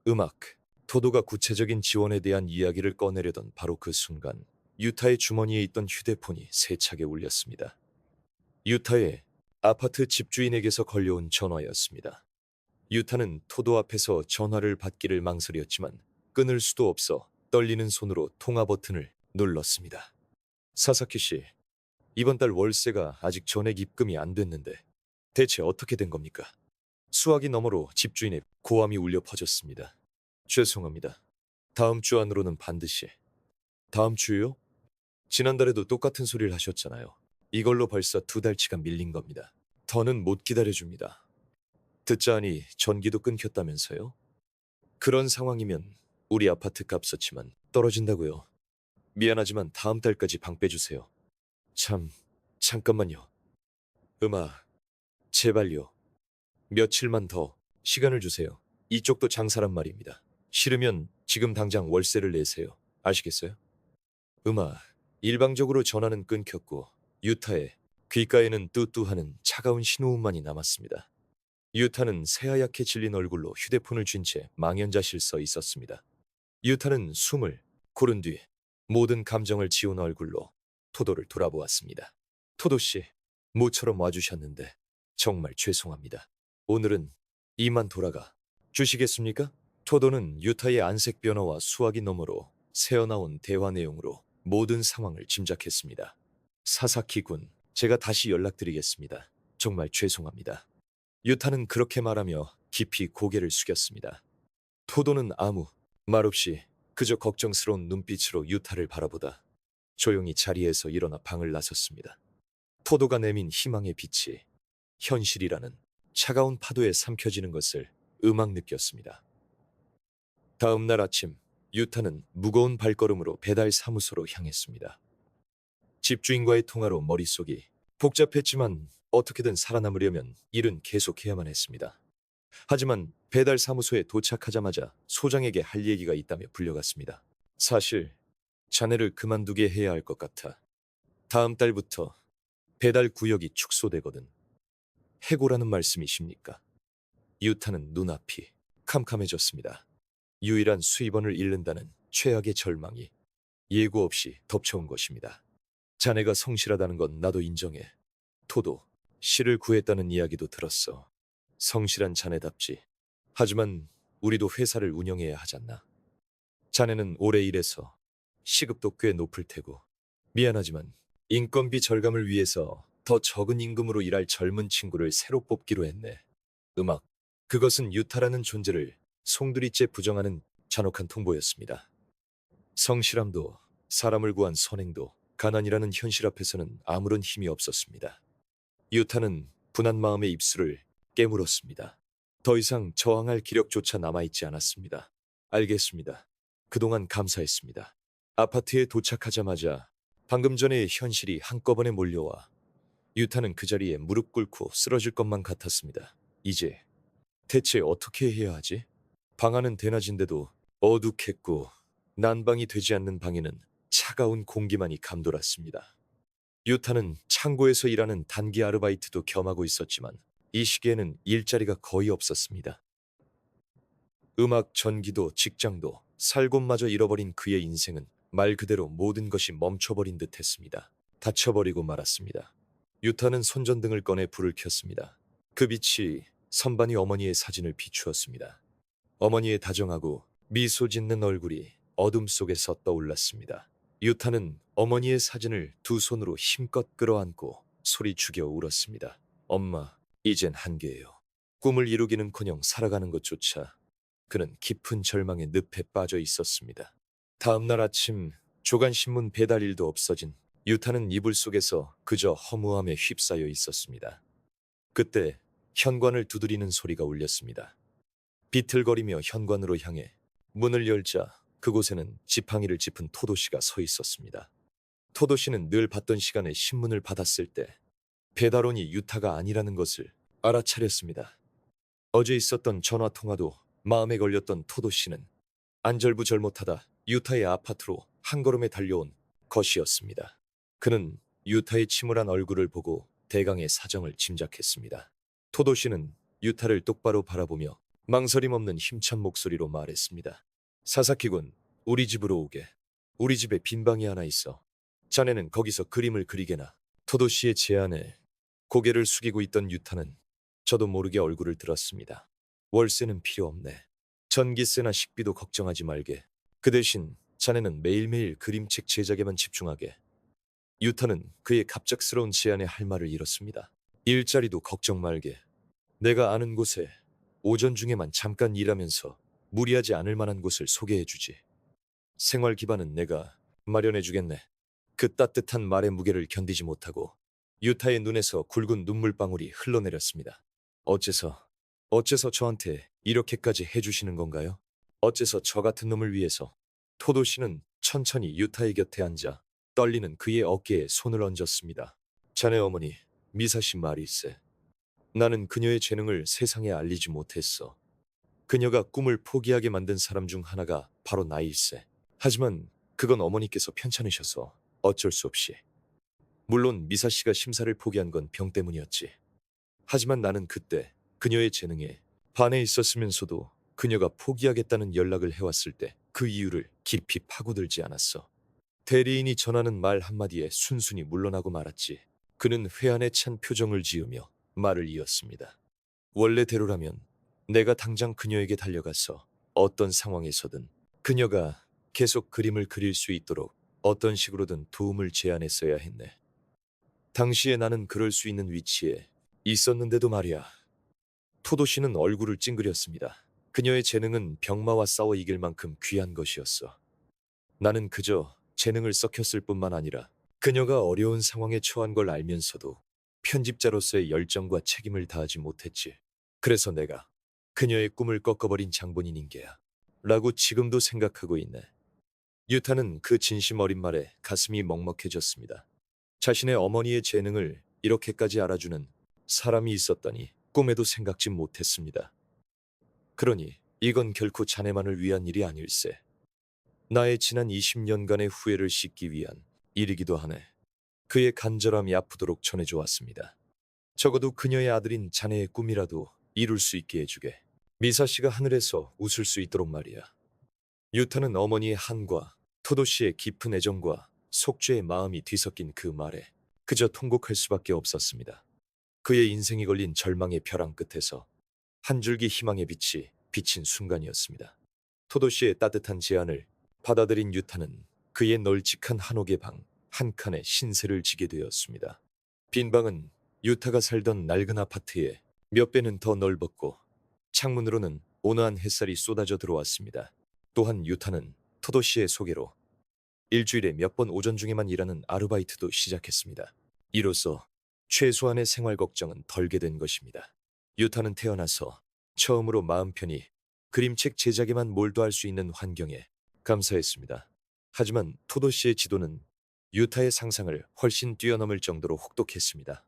음악, 토도가 구체적인 지원에 대한 이야기를 꺼내려던 바로 그 순간 유타의 주머니에 있던 휴대폰이 세차게 울렸습니다. 유타의 아파트 집주인에게서 걸려온 전화였습니다. 유타는 토도 앞에서 전화를 받기를 망설였지만 끊을 수도 없어 떨리는 손으로 통화 버튼을 눌렀습니다. 사사키 씨, 이번 달 월세가 아직 전액 입금이 안 됐는데 대체 어떻게 된 겁니까? 수화기 너머로 집주인의 고함이 울려 퍼졌습니다. 죄송합니다. 다음 주 안으로는 반드시. 다음 주요? 지난달에도 똑같은 소리를 하셨잖아요. 이걸로 벌써 2달치가 밀린 겁니다. 더는 못 기다려줍니다. 듣자 하니 전기도 끊겼다면서요? 그런 상황이면 우리 아파트 값어치만 떨어진다고요. 미안하지만 다음 달까지 방 빼주세요. 잠깐만요. 음아, 제발요. 며칠만 더 시간을 주세요. 이쪽도 장사란 말입니다. 싫으면 지금 당장 월세를 내세요. 아시겠어요? 음아, 일방적으로 전화는 끊겼고 유타의 귓가에는 뚜뚜하는 차가운 신호음만이 남았습니다. 유타는 새하얗게 질린 얼굴로 휴대폰을 쥔 채 망연자실 서 있었습니다. 유타는 숨을 고른 뒤 모든 감정을 지운 얼굴로 토도를 돌아보았습니다. 토도 씨, 모처럼 와주셨는데 정말 죄송합니다. 오늘은 이만 돌아가 주시겠습니까? 토도는 유타의 안색 변화와 수화기 너머로 새어나온 대화 내용으로 모든 상황을 짐작했습니다. 사사키 군, 제가 다시 연락드리겠습니다. 정말 죄송합니다. 유타는 그렇게 말하며 깊이 고개를 숙였습니다. 토도는 아무 말 없이 그저 걱정스러운 눈빛으로 유타를 바라보다 조용히 자리에서 일어나 방을 나섰습니다. 토도가 내민 희망의 빛이 현실이라는 차가운 파도에 삼켜지는 것을 음악 느꼈습니다. 다음 날 아침, 유타는 무거운 발걸음으로 배달 사무소로 향했습니다. 집주인과의 통화로 머릿속이 복잡했지만 어떻게든 살아남으려면 일은 계속해야만 했습니다. 하지만 배달 사무소에 도착하자마자 소장에게 할 얘기가 있다며 불려갔습니다. 사실 자네를 그만두게 해야 할 것 같아. 다음 달부터 배달 구역이 축소되거든. 해고라는 말씀이십니까? 유타는 눈앞이 캄캄해졌습니다. 유일한 수입원을 잃는다는 최악의 절망이 예고 없이 덮쳐온 것입니다. 자네가 성실하다는 건 나도 인정해. 토도, 씨를 구했다는 이야기도 들었어. 성실한 자네답지. 하지만 우리도 회사를 운영해야 하잖나. 자네는 오래 일해서 시급도 꽤 높을 테고. 미안하지만 인건비 절감을 위해서 더 적은 임금으로 일할 젊은 친구를 새로 뽑기로 했네. 음악, 그것은 유타라는 존재를 송두리째 부정하는 잔혹한 통보였습니다. 성실함도 사람을 구한 선행도 가난이라는 현실 앞에서는 아무런 힘이 없었습니다. 유타는 분한 마음의 입술을 깨물었습니다. 더 이상 저항할 기력조차 남아있지 않았습니다. 알겠습니다. 그동안 감사했습니다. 아파트에 도착하자마자 방금 전의 현실이 한꺼번에 몰려와 유타는 그 자리에 무릎 꿇고 쓰러질 것만 같았습니다. 이제 대체 어떻게 해야 하지? 방 안은 대낮인데도 어둑했고 난방이 되지 않는 방에는 차가운 공기만이 감돌았습니다. 유타는 창고에서 일하는 단기 아르바이트도 겸하고 있었지만 이 시기에는 일자리가 거의 없었습니다. 음악, 전기도, 직장도, 살 곳마저 잃어버린 그의 인생은 말 그대로 모든 것이 멈춰버린 듯 했습니다. 닫혀버리고 말았습니다. 유타는 손전등을 꺼내 불을 켰습니다. 그 빛이 선반이 어머니의 사진을 비추었습니다. 어머니의 다정하고 미소 짓는 얼굴이 어둠 속에서 떠올랐습니다. 유타는 어머니의 사진을 두 손으로 힘껏 끌어안고 소리 죽여 울었습니다. 엄마, 이젠 한계예요. 꿈을 이루기는커녕 살아가는 것조차 그는 깊은 절망의 늪에 빠져 있었습니다. 다음 날 아침 조간신문 배달 일도 없어진 유타는 이불 속에서 그저 허무함에 휩싸여 있었습니다. 그때 현관을 두드리는 소리가 울렸습니다. 비틀거리며 현관으로 향해 문을 열자 그곳에는 지팡이를 짚은 토도 씨가 서 있었습니다. 토도 씨는 늘 받던 시간에 신문을 받았을 때 배달원이 유타가 아니라는 것을 알아차렸습니다. 어제 있었던 전화 통화도 마음에 걸렸던 토도 씨는 안절부절 못하다 유타의 아파트로 한 걸음에 달려온 것이었습니다. 그는 유타의 침울한 얼굴을 보고 대강의 사정을 짐작했습니다. 토도 씨는 유타를 똑바로 바라보며 망설임 없는 힘찬 목소리로 말했습니다. 사사키 군, 우리 집으로 오게. 우리 집에 빈 방이 하나 있어. 자네는 거기서 그림을 그리게나. 토도 씨의 제안에 고개를 숙이고 있던 유타는 저도 모르게 얼굴을 들었습니다. 월세는 필요 없네. 전기세나 식비도 걱정하지 말게. 그 대신 자네는 매일매일 그림책 제작에만 집중하게. 유타는 그의 갑작스러운 제안에 할 말을 잃었습니다. 일자리도 걱정 말게. 내가 아는 곳에 오전 중에만 잠깐 일하면서 무리하지 않을 만한 곳을 소개해주지. 생활 기반은 내가 마련해주겠네. 그 따뜻한 말의 무게를 견디지 못하고 유타의 눈에서 굵은 눈물방울이 흘러내렸습니다. 어째서 저한테 이렇게까지 해주시는 건가요? 어째서 저 같은 놈을 위해서? 토도 씨는 천천히 유타의 곁에 앉아 떨리는 그의 어깨에 손을 얹었습니다. 자네 어머니 미사씨 말일세. 나는 그녀의 재능을 세상에 알리지 못했어. 그녀가 꿈을 포기하게 만든 사람 중 하나가 바로 나일세. 하지만 그건 어머니께서 편찮으셔서 어쩔 수 없이. 물론 미사씨가 심사를 포기한 건 병 때문이었지. 하지만 나는 그때 그녀의 재능에 반해 있었으면서도 그녀가 포기하겠다는 연락을 해왔을 때 그 이유를 깊이 파고들지 않았어. 대리인이 전하는 말 한마디에 순순히 물러나고 말았지. 그는 회한에 찬 표정을 지으며 말을 이었습니다. 원래대로라면 내가 당장 그녀에게 달려가서 어떤 상황에서든 그녀가 계속 그림을 그릴 수 있도록 어떤 식으로든 도움을 제안했어야 했네. 당시에 나는 그럴 수 있는 위치에 있었는데도 말이야. 토도 씨는 얼굴을 찡그렸습니다. 그녀의 재능은 병마와 싸워 이길 만큼 귀한 것이었어. 나는 그저 재능을 썩혔을 뿐만 아니라 그녀가 어려운 상황에 처한 걸 알면서도 편집자로서의 열정과 책임을 다하지 못했지. 그래서 내가 그녀의 꿈을 꺾어버린 장본인인 게야. 라고 지금도 생각하고 있네. 유타는 그 진심 어린 말에 가슴이 먹먹해졌습니다. 자신의 어머니의 재능을 이렇게까지 알아주는 사람이 있었다니 꿈에도 생각지 못했습니다. 그러니 이건 결코 자네만을 위한 일이 아닐세. 나의 지난 20년간의 후회를 씻기 위한 일이기도 하네. 그의 간절함이 아프도록 전해줘 왔습니다. 적어도 그녀의 아들인 자네의 꿈이라도 이룰 수 있게 해주게. 미사씨가 하늘에서 웃을 수 있도록 말이야. 유타는 어머니의 한과 토도 씨의 깊은 애정과 속죄의 마음이 뒤섞인 그 말에 그저 통곡할 수밖에 없었습니다. 그의 인생이 걸린 절망의 벼랑 끝에서 한 줄기 희망의 빛이 비친 순간이었습니다. 토도 씨의 따뜻한 제안을 받아들인 유타는 그의 널찍한 한옥의 방 한 칸에 신세를 지게 되었습니다. 빈 방은 유타가 살던 낡은 아파트에 몇 배는 더 넓었고 창문으로는 온화한 햇살이 쏟아져 들어왔습니다. 또한 유타는 토도 씨의 소개로 일주일에 몇 번 오전 중에만 일하는 아르바이트도 시작했습니다. 이로써 최소한의 생활 걱정은 덜게 된 것입니다. 유타는 태어나서 처음으로 마음 편히 그림책 제작에만 몰두할 수 있는 환경에 감사했습니다. 하지만 토도 씨의 지도는 유타의 상상을 훨씬 뛰어넘을 정도로 혹독했습니다.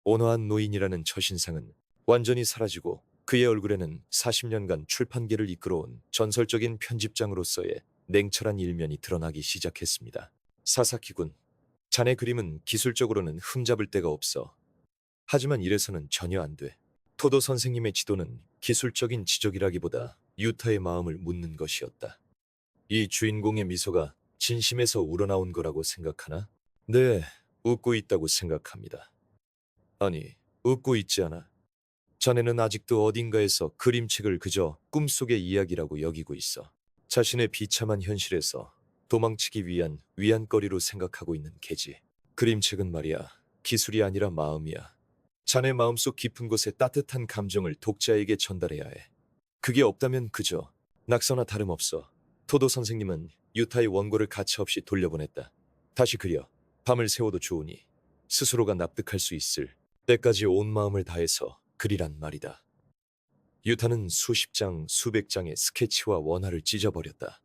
온화한 노인이라는 처신상은 완전히 사라지고 그의 얼굴에는 40년간 출판계를 이끌어온 전설적인 편집장으로서의 냉철한 일면이 드러나기 시작했습니다. 사사키 군, 자네 그림은 기술적으로는 흠잡을 데가 없어. 하지만 이래서는 전혀 안 돼. 토도 선생님의 지도는 기술적인 지적이라기보다 유타의 마음을 묻는 것이었다. 이 주인공의 미소가 진심에서 우러나온 거라고 생각하나? 네, 웃고 있다고 생각합니다. 아니, 웃고 있지 않아. 자네는 아직도 어딘가에서 그림책을 그저 꿈속의 이야기라고 여기고 있어. 자신의 비참한 현실에서 도망치기 위한 위안거리로 생각하고 있는 게지. 그림책은 말이야, 기술이 아니라 마음이야. 자네 마음속 깊은 곳의 따뜻한 감정을 독자에게 전달해야 해. 그게 없다면 그저 낙서나 다름없어. 토도 선생님은 유타의 원고를 가차없이 돌려보냈다. 다시 그려. 밤을 새워도 좋으니 스스로가 납득할 수 있을 때까지 온 마음을 다해서 그리란 말이다. 유타는 수십 장, 수백 장의 스케치와 원화를 찢어버렸다.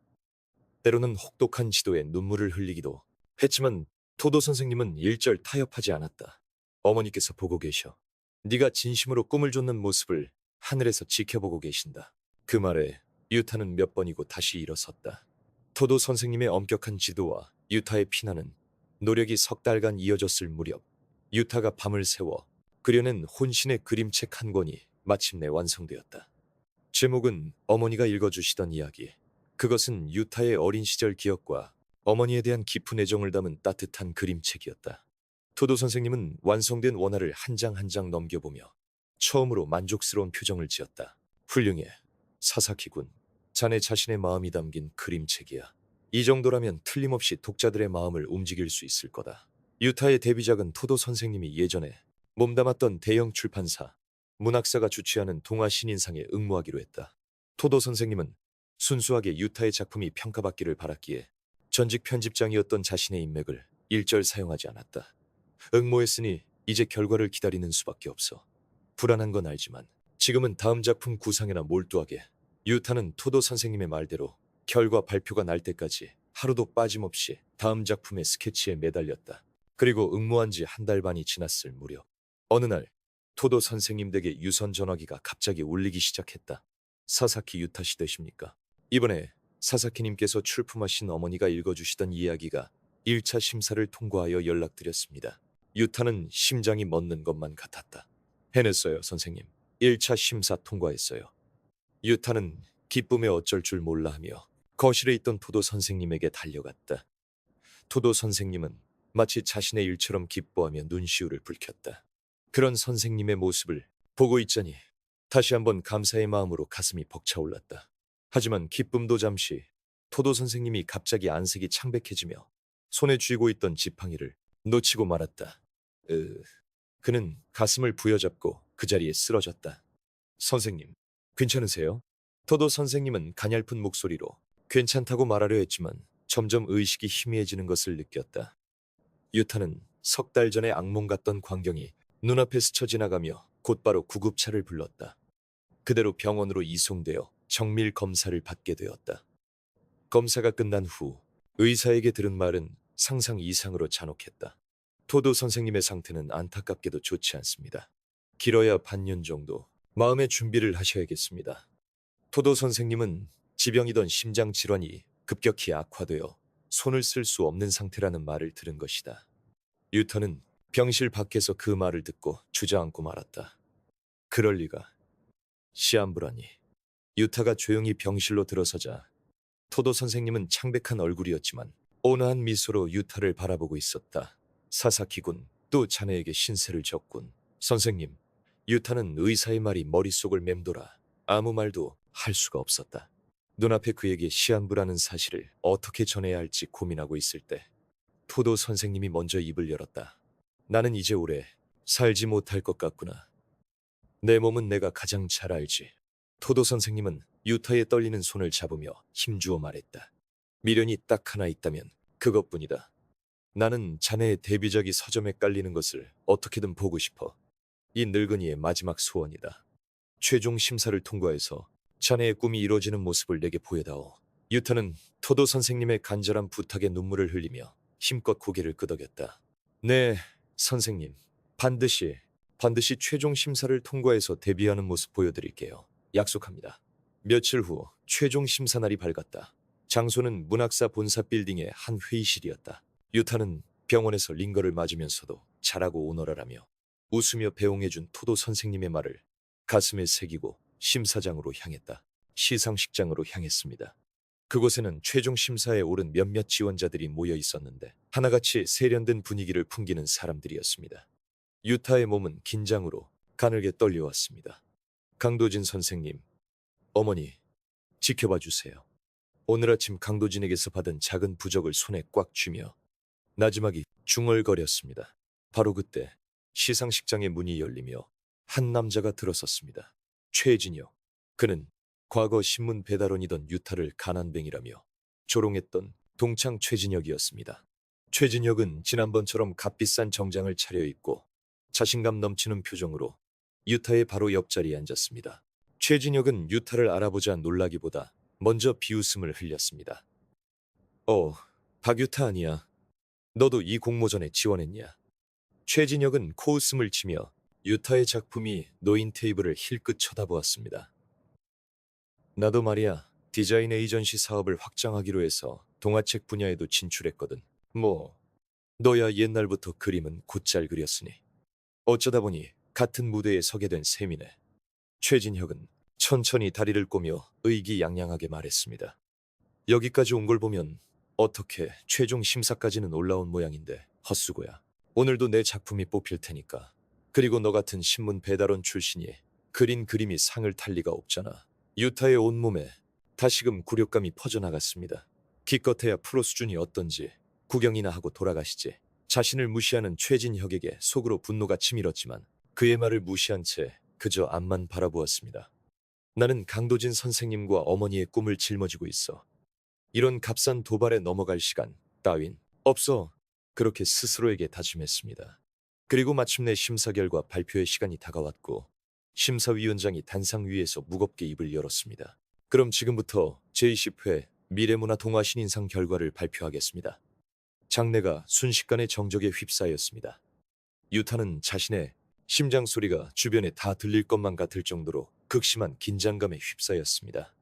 때로는 혹독한 지도에 눈물을 흘리기도 했지만 토도 선생님은 일절 타협하지 않았다. 어머니께서 보고 계셔. 네가 진심으로 꿈을 쫓는 모습을 하늘에서 지켜보고 계신다. 그 말에 유타는 몇 번이고 다시 일어섰다. 토도 선생님의 엄격한 지도와 유타의 피나는 노력이 석 달간 이어졌을 무렵 유타가 밤을 새워 그려낸 혼신의 그림책 한 권이 마침내 완성되었다. 제목은 어머니가 읽어주시던 이야기. 그것은 유타의 어린 시절 기억과 어머니에 대한 깊은 애정을 담은 따뜻한 그림책이었다. 토도 선생님은 완성된 원화를 한 장 한 장 넘겨보며 처음으로 만족스러운 표정을 지었다. 훌륭해. 사사키군. 자네 자신의 마음이 담긴 그림책이야. 이 정도라면 틀림없이 독자들의 마음을 움직일 수 있을 거다. 유타의 데뷔작은 토도 선생님이 예전에 몸담았던 대형 출판사, 문학사가 주최하는 동화 신인상에 응모하기로 했다. 토도 선생님은 순수하게 유타의 작품이 평가받기를 바랐기에 전직 편집장이었던 자신의 인맥을 일절 사용하지 않았다. 응모했으니 이제 결과를 기다리는 수밖에 없어. 불안한 건 알지만 지금은 다음 작품 구상에나 몰두하게. 유타는 토도 선생님의 말대로 결과 발표가 날 때까지 하루도 빠짐없이 다음 작품의 스케치에 매달렸다. 그리고 응모한 지 한 달 반이 지났을 무렵 어느 날 토도 선생님 댁에 유선 전화기가 갑자기 울리기 시작했다. 사사키 유타 씨 되십니까? 이번에 사사키님께서 출품하신 어머니가 읽어주시던 이야기가 1차 심사를 통과하여 연락드렸습니다. 유타는 심장이 멎는 것만 같았다. 해냈어요, 선생님. 1차 심사 통과했어요. 유타는 기쁨에 어쩔 줄 몰라 하며 거실에 있던 토도 선생님에게 달려갔다. 토도 선생님은 마치 자신의 일처럼 기뻐하며 눈시울을 붉혔다. 그런 선생님의 모습을 보고 있자니 다시 한번 감사의 마음으로 가슴이 벅차올랐다. 하지만 기쁨도 잠시. 토도 선생님이 갑자기 안색이 창백해지며 손에 쥐고 있던 지팡이를 놓치고 말았다. 그는 가슴을 부여잡고 그 자리에 쓰러졌다. 선생님, 괜찮으세요? 토도 선생님은 가냘픈 목소리로 괜찮다고 말하려 했지만 점점 의식이 희미해지는 것을 느꼈다. 유타는 석 달 전에 악몽 같던 광경이 눈앞에 스쳐 지나가며 곧바로 구급차를 불렀다. 그대로 병원으로 이송되어 정밀 검사를 받게 되었다. 검사가 끝난 후 의사에게 들은 말은 상상 이상으로 잔혹했다. 토도 선생님의 상태는 안타깝게도 좋지 않습니다. 길어야 반년 정도 마음의 준비를 하셔야겠습니다. 토도 선생님은 지병이던 심장 질환이 급격히 악화되어 손을 쓸 수 없는 상태라는 말을 들은 것이다. 유타는 병실 밖에서 그 말을 듣고 주저앉고 말았다. 그럴 리가. 시한부라니. 유타가 조용히 병실로 들어서자 토도 선생님은 창백한 얼굴이었지만 온화한 미소로 유타를 바라보고 있었다. 사사키군, 또 자네에게 신세를 졌군. 선생님, 유타는 의사의 말이 머릿속을 맴돌아 아무 말도 할 수가 없었다. 눈앞에 그에게 시한부라는 사실을 어떻게 전해야 할지 고민하고 있을 때 토도 선생님이 먼저 입을 열었다. 나는 이제 오래 살지 못할 것 같구나. 내 몸은 내가 가장 잘 알지. 토도 선생님은 유타의 떨리는 손을 잡으며 힘주어 말했다. 미련이 딱 하나 있다면 그것뿐이다. 나는 자네의 데뷔작이 서점에 깔리는 것을 어떻게든 보고 싶어. 이 늙은이의 마지막 소원이다. 최종 심사를 통과해서 자네의 꿈이 이루어지는 모습을 내게 보여다오. 유타는 토도 선생님의 간절한 부탁에 눈물을 흘리며 힘껏 고개를 끄덕였다. 네, 선생님. 반드시 최종 심사를 통과해서 데뷔하는 모습 보여드릴게요. 약속합니다. 며칠 후 최종 심사 날이 밝았다. 장소는 문학사 본사 빌딩의 한 회의실이었다. 유타는 병원에서 링거를 맞으면서도 잘하고 오너라라며 웃으며 배웅해준 토도 선생님의 말을 가슴에 새기고 심사장으로 향했다. 시상식장으로 향했습니다. 그곳에는 최종 심사에 오른 몇몇 지원자들이 모여 있었는데 하나같이 세련된 분위기를 풍기는 사람들이었습니다. 유타의 몸은 긴장으로 가늘게 떨려왔습니다. 강도진 선생님, 어머니, 지켜봐 주세요. 오늘 아침 강도진에게서 받은 작은 부적을 손에 꽉 쥐며 나지막이 중얼거렸습니다. 바로 그때 시상식장의 문이 열리며 한 남자가 들어섰습니다. 최진혁. 그는 과거 신문 배달원이던 유타를 가난뱅이라며 조롱했던 동창 최진혁이었습니다. 최진혁은 지난번처럼 값비싼 정장을 차려입고 자신감 넘치는 표정으로 유타의 바로 옆자리에 앉았습니다. 최진혁은 유타를 알아보자 놀라기보다 먼저 비웃음을 흘렸습니다. 박유타 아니야. 너도 이 공모전에 지원했냐? 최진혁은 코웃음을 치며 유타의 작품이 놓인 테이블을 힐끗 쳐다보았습니다. 나도 말이야. 디자인 에이전시 사업을 확장하기로 해서 동화책 분야에도 진출했거든. 너야 옛날부터 그림은 곧잘 그렸으니. 어쩌다 보니 같은 무대에 서게 된 셈이네. 최진혁은 천천히 다리를 꼬며 의기양양하게 말했습니다. 여기까지 온 걸 보면 어떻게 최종 심사까지는 올라온 모양인데 헛수고야. 오늘도 내 작품이 뽑힐 테니까. 그리고 너 같은 신문 배달원 출신이 그린 그림이 상을 탈 리가 없잖아. 유타의 온몸에 다시금 굴욕감이 퍼져나갔습니다. 기껏해야 프로 수준이 어떤지 구경이나 하고 돌아가시지. 자신을 무시하는 최진혁에게 속으로 분노가 치밀었지만 그의 말을 무시한 채 그저 앞만 바라보았습니다. 나는 강도진 선생님과 어머니의 꿈을 짊어지고 있어. 이런 값싼 도발에 넘어갈 시간 따윈 없어. 그렇게 스스로에게 다짐했습니다. 그리고 마침내 심사 결과 발표의 시간이 다가왔고 심사위원장이 단상 위에서 무겁게 입을 열었습니다. 그럼 지금부터 제20회 미래문화 동화 신인상 결과를 발표하겠습니다. 장내가 순식간에 정적에 휩싸였습니다. 유타는 자신의 심장 소리가 주변에 다 들릴 것만 같을 정도로 극심한 긴장감에 휩싸였습니다.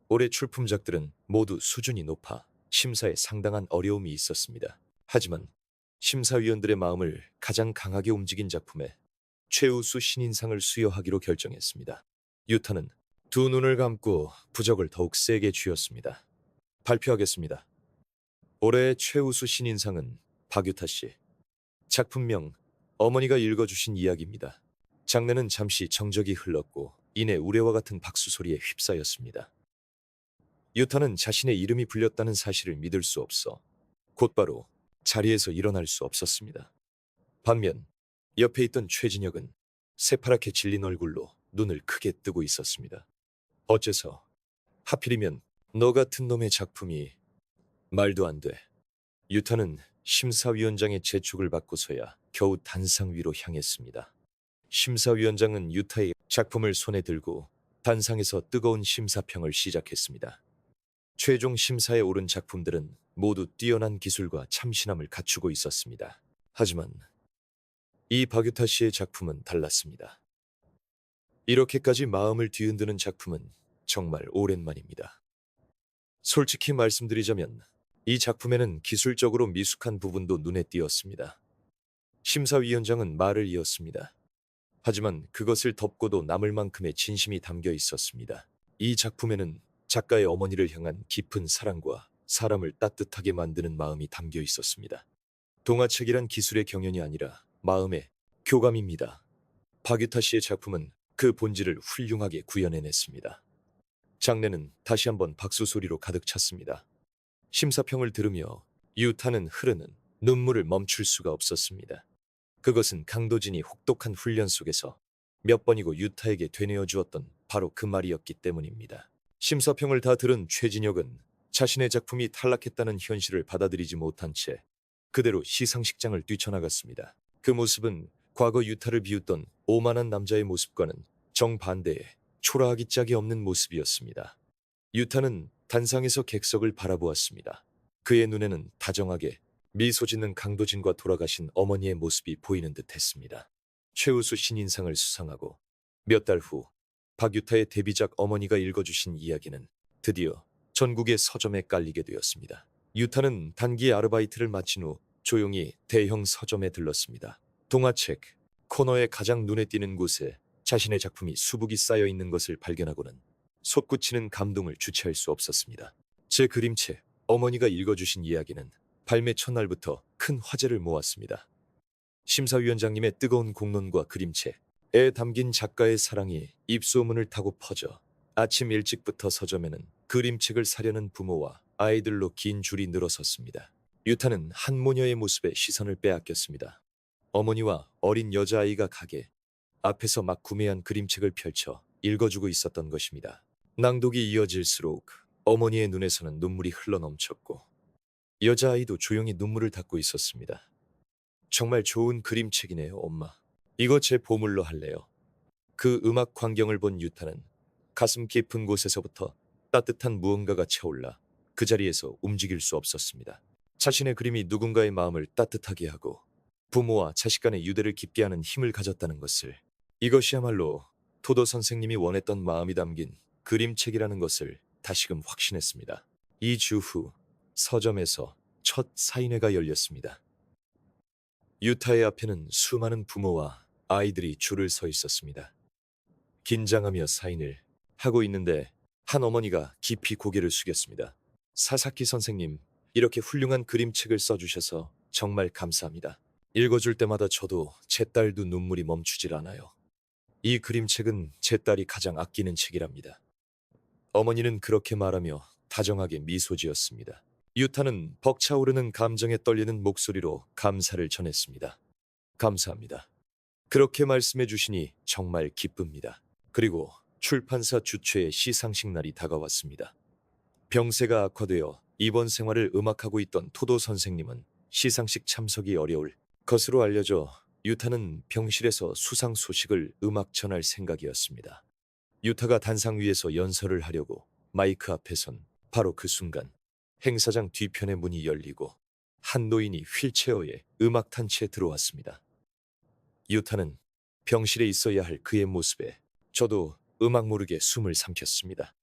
올해 출품작들은 모두 수준이 높아 심사에 상당한 어려움이 있었습니다. 하지만 심사위원들의 마음을 가장 강하게 움직인 작품에 최우수 신인상을 수여하기로 결정했습니다. 유타는 두 눈을 감고 부적을 더욱 세게 쥐었습니다. 발표하겠습니다. 올해의 최우수 신인상은 박유타 씨. 작품명 어머니가 읽어주신 이야기입니다. 장내는 잠시 정적이 흘렀고 이내 우레와 같은 박수 소리에 휩싸였습니다. 유타는 자신의 이름이 불렸다는 사실을 믿을 수 없어 곧바로 자리에서 일어날 수 없었습니다. 반면 옆에 있던 최진혁은 새파랗게 질린 얼굴로 눈을 크게 뜨고 있었습니다. 어째서 하필이면 너 같은 놈의 작품이. 말도 안 돼. 유타는 심사위원장의 재촉을 받고서야 겨우 단상 위로 향했습니다. 심사위원장은 유타의 작품을 손에 들고 단상에서 뜨거운 심사평을 시작했습니다. 최종 심사에 오른 작품들은 모두 뛰어난 기술과 참신함을 갖추고 있었습니다. 하지만 이 박유타 씨의 작품은 달랐습니다. 이렇게까지 마음을 뒤흔드는 작품은 정말 오랜만입니다. 솔직히 말씀드리자면 이 작품에는 기술적으로 미숙한 부분도 눈에 띄었습니다. 심사위원장은 말을 이었습니다. 하지만 그것을 덮고도 남을 만큼의 진심이 담겨 있었습니다. 이 작품에는 작가의 어머니를 향한 깊은 사랑과 사람을 따뜻하게 만드는 마음이 담겨 있었습니다. 동화책이란 기술의 경연이 아니라 마음의 교감입니다. 박유타 씨의 작품은 그 본질을 훌륭하게 구현해냈습니다. 장내는 다시 한번 박수 소리로 가득 찼습니다. 심사평을 들으며 유타는 흐르는 눈물을 멈출 수가 없었습니다. 그것은 강도진이 혹독한 훈련 속에서 몇 번이고 유타에게 되뇌어 주었던 바로 그 말이었기 때문입니다. 심사평을 다 들은 최진혁은 자신의 작품이 탈락했다는 현실을 받아들이지 못한 채 그대로 시상식장을 뛰쳐나갔습니다. 그 모습은 과거 유타를 비웃던 오만한 남자의 모습과는 정반대의 초라하기 짝이 없는 모습이었습니다. 유타는 단상에서 객석을 바라보았습니다. 그의 눈에는 다정하게 미소 짓는 강도진과 돌아가신 어머니의 모습이 보이는 듯 했습니다. 최우수 신인상을 수상하고 몇 달 후 박유타의 데뷔작 어머니가 읽어주신 이야기는 드디어 전국의 서점에 깔리게 되었습니다. 유타는 단기 아르바이트를 마친 후 조용히 대형 서점에 들렀습니다. 동화책 코너의 가장 눈에 띄는 곳에 자신의 작품이 수북이 쌓여 있는 것을 발견하고는 솟구치는 감동을 주체할 수 없었습니다. 제 그림책 어머니가 읽어주신 이야기는 발매 첫날부터 큰 화제를 모았습니다. 심사위원장님의 뜨거운 공론과 그림책에 담긴 작가의 사랑이 입소문을 타고 퍼져 아침 일찍부터 서점에는 그림책을 사려는 부모와 아이들로 긴 줄이 늘어섰습니다. 유타는 한 모녀의 모습에 시선을 빼앗겼습니다. 어머니와 어린 여자아이가 가게 앞에서 막 구매한 그림책을 펼쳐 읽어주고 있었던 것입니다. 낭독이 이어질수록 어머니의 눈에서는 눈물이 흘러넘쳤고 여자아이도 조용히 눈물을 닦고 있었습니다. 정말 좋은 그림책이네요, 엄마. 이거 제 보물로 할래요. 그 음악 광경을 본 유타는 가슴 깊은 곳에서부터 따뜻한 무언가가 차올라 그 자리에서 움직일 수 없었습니다. 자신의 그림이 누군가의 마음을 따뜻하게 하고 부모와 자식 간의 유대를 깊게 하는 힘을 가졌다는 것을, 이것이야말로 토도 선생님이 원했던 마음이 담긴 그림책이라는 것을 다시금 확신했습니다. 2주 후 서점에서 첫 사인회가 열렸습니다. 유타의 앞에는 수많은 부모와 아이들이 줄을 서 있었습니다. 긴장하며 사인을 하고 있는데 한 어머니가 깊이 고개를 숙였습니다. 사사키 선생님, 이렇게 훌륭한 그림책을 써주셔서 정말 감사합니다. 읽어줄 때마다 저도 제 딸도 눈물이 멈추질 않아요. 이 그림책은 제 딸이 가장 아끼는 책이랍니다. 어머니는 그렇게 말하며 다정하게 미소 지었습니다. 유타는 벅차오르는 감정에 떨리는 목소리로 감사를 전했습니다. 감사합니다. 그렇게 말씀해 주시니 정말 기쁩니다. 그리고 출판사 주최의 시상식 날이 다가왔습니다. 병세가 악화되어 입원 생활을 음악하고 있던 토도 선생님은 시상식 참석이 어려울 것으로 알려져 유타는 병실에서 수상 소식을 음악 전할 생각이었습니다. 유타가 단상 위에서 연설을 하려고 마이크 앞에 선 바로 그 순간 행사장 뒤편의 문이 열리고 한 노인이 휠체어에 음악 탄치에 들어왔습니다. 유타는 병실에 있어야 할 그의 모습에 저도 음악 모르게 숨을 삼켰습니다.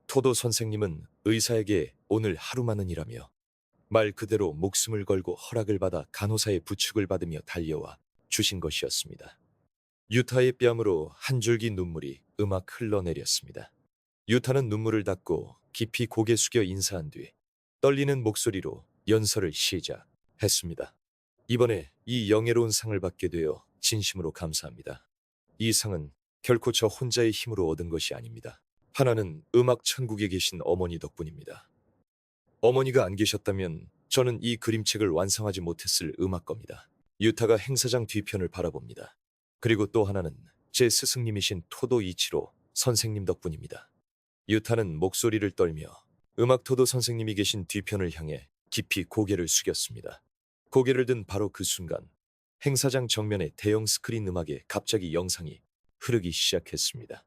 토도 선생님은 의사에게 오늘 하루만은 일하며 말 그대로 목숨을 걸고 허락을 받아 간호사의 부축을 받으며 달려와 주신 것이었습니다. 유타의 뺨으로 한 줄기 눈물이 음악 흘러내렸습니다. 유타는 눈물을 닦고 깊이 고개 숙여 인사한 뒤 떨리는 목소리로 연설을 시작했습니다. 이번에 이 영예로운 상을 받게 되어 진심으로 감사합니다. 이 상은 결코 저 혼자의 힘으로 얻은 것이 아닙니다. 하나는 음악 천국에 계신 어머니 덕분입니다. 어머니가 안 계셨다면 저는 이 그림책을 완성하지 못했을 음악 겁니다. 유타가 행사장 뒤편을 바라봅니다. 그리고 또 하나는 제 스승님이신 토도 이치로 선생님 덕분입니다. 유타는 목소리를 떨며 음악 토도 선생님이 계신 뒤편을 향해 깊이 고개를 숙였습니다. 고개를 든 바로 그 순간 행사장 정면의 대형 스크린 음악에 갑자기 영상이 흐르기 시작했습니다.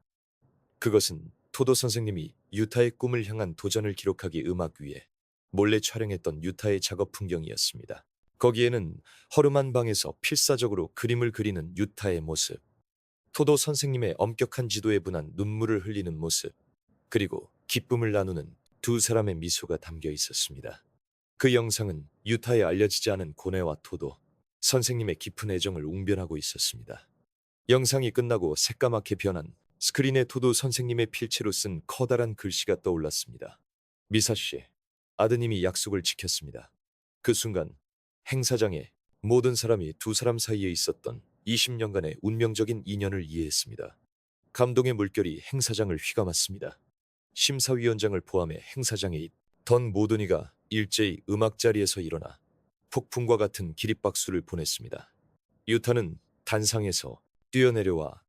그것은 토도 선생님이 유타의 꿈을 향한 도전을 기록하기 음악 위에 몰래 촬영했던 유타의 작업 풍경이었습니다. 거기에는 허름한 방에서 필사적으로 그림을 그리는 유타의 모습, 토도 선생님의 엄격한 지도에 분한 눈물을 흘리는 모습, 그리고 기쁨을 나누는 두 사람의 미소가 담겨 있었습니다. 그 영상은 유타에 알려지지 않은 고뇌와 토도 선생님의 깊은 애정을 웅변하고 있었습니다. 영상이 끝나고 새까맣게 변한 스크린에 토도 선생님의 필체로 쓴 커다란 글씨가 떠올랐습니다. 미사씨, 아드님이 약속을 지켰습니다. 그 순간 행사장에 모든 사람이 두 사람 사이에 있었던 20년간의 운명적인 인연을 이해했습니다. 감동의 물결이 행사장을 휘감았습니다. 심사위원장을 포함해 행사장에 있던 모든 이가 일제히 음악 자리에서 일어나 폭풍과 같은 기립박수를 보냈습니다. 유타는 단상에서 뛰어내려와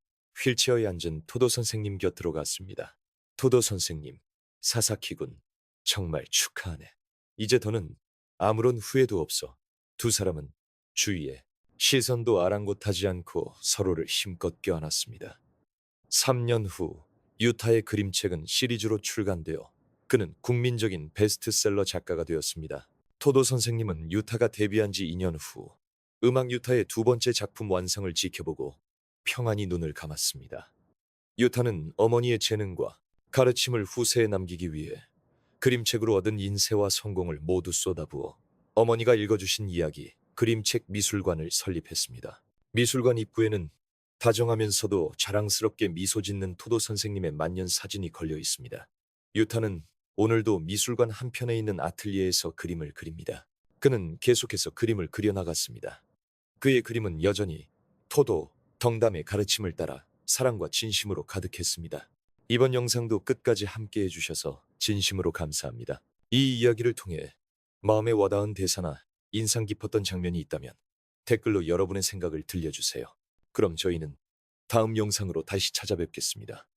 휠체어에 앉은 토도 선생님 곁으로 갔습니다. 토도 선생님, 사사키군, 정말 축하하네. 이제 더는 아무런 후회도 없어. 두 사람은 주위에 시선도 아랑곳하지 않고 서로를 힘껏 껴안았습니다. 3년 후 유타의 그림책은 시리즈로 출간되어 그는 국민적인 베스트셀러 작가가 되었습니다. 토도 선생님은 유타가 데뷔한 지 2년 후 음악 유타의 두 번째 작품 완성을 지켜보고 평안히 눈을 감았습니다. 유타는 어머니의 재능과 가르침을 후세에 남기기 위해 그림책으로 얻은 인세와 성공을 모두 쏟아부어 어머니가 읽어주신 이야기, 그림책 미술관을 설립했습니다. 미술관 입구에는 다정하면서도 자랑스럽게 미소 짓는 토도 선생님의 만년 사진이 걸려 있습니다. 유타는 오늘도 미술관 한편에 있는 아틀리에에서 그림을 그립니다. 그는 계속해서 그림을 그려나갔습니다. 그의 그림은 여전히 토도, 덩담의 가르침을 따라 사랑과 진심으로 가득했습니다. 이번 영상도 끝까지 함께 해주셔서 진심으로 감사합니다. 이 이야기를 통해 마음에 와닿은 대사나 인상 깊었던 장면이 있다면 댓글로 여러분의 생각을 들려주세요. 그럼 저희는 다음 영상으로 다시 찾아뵙겠습니다.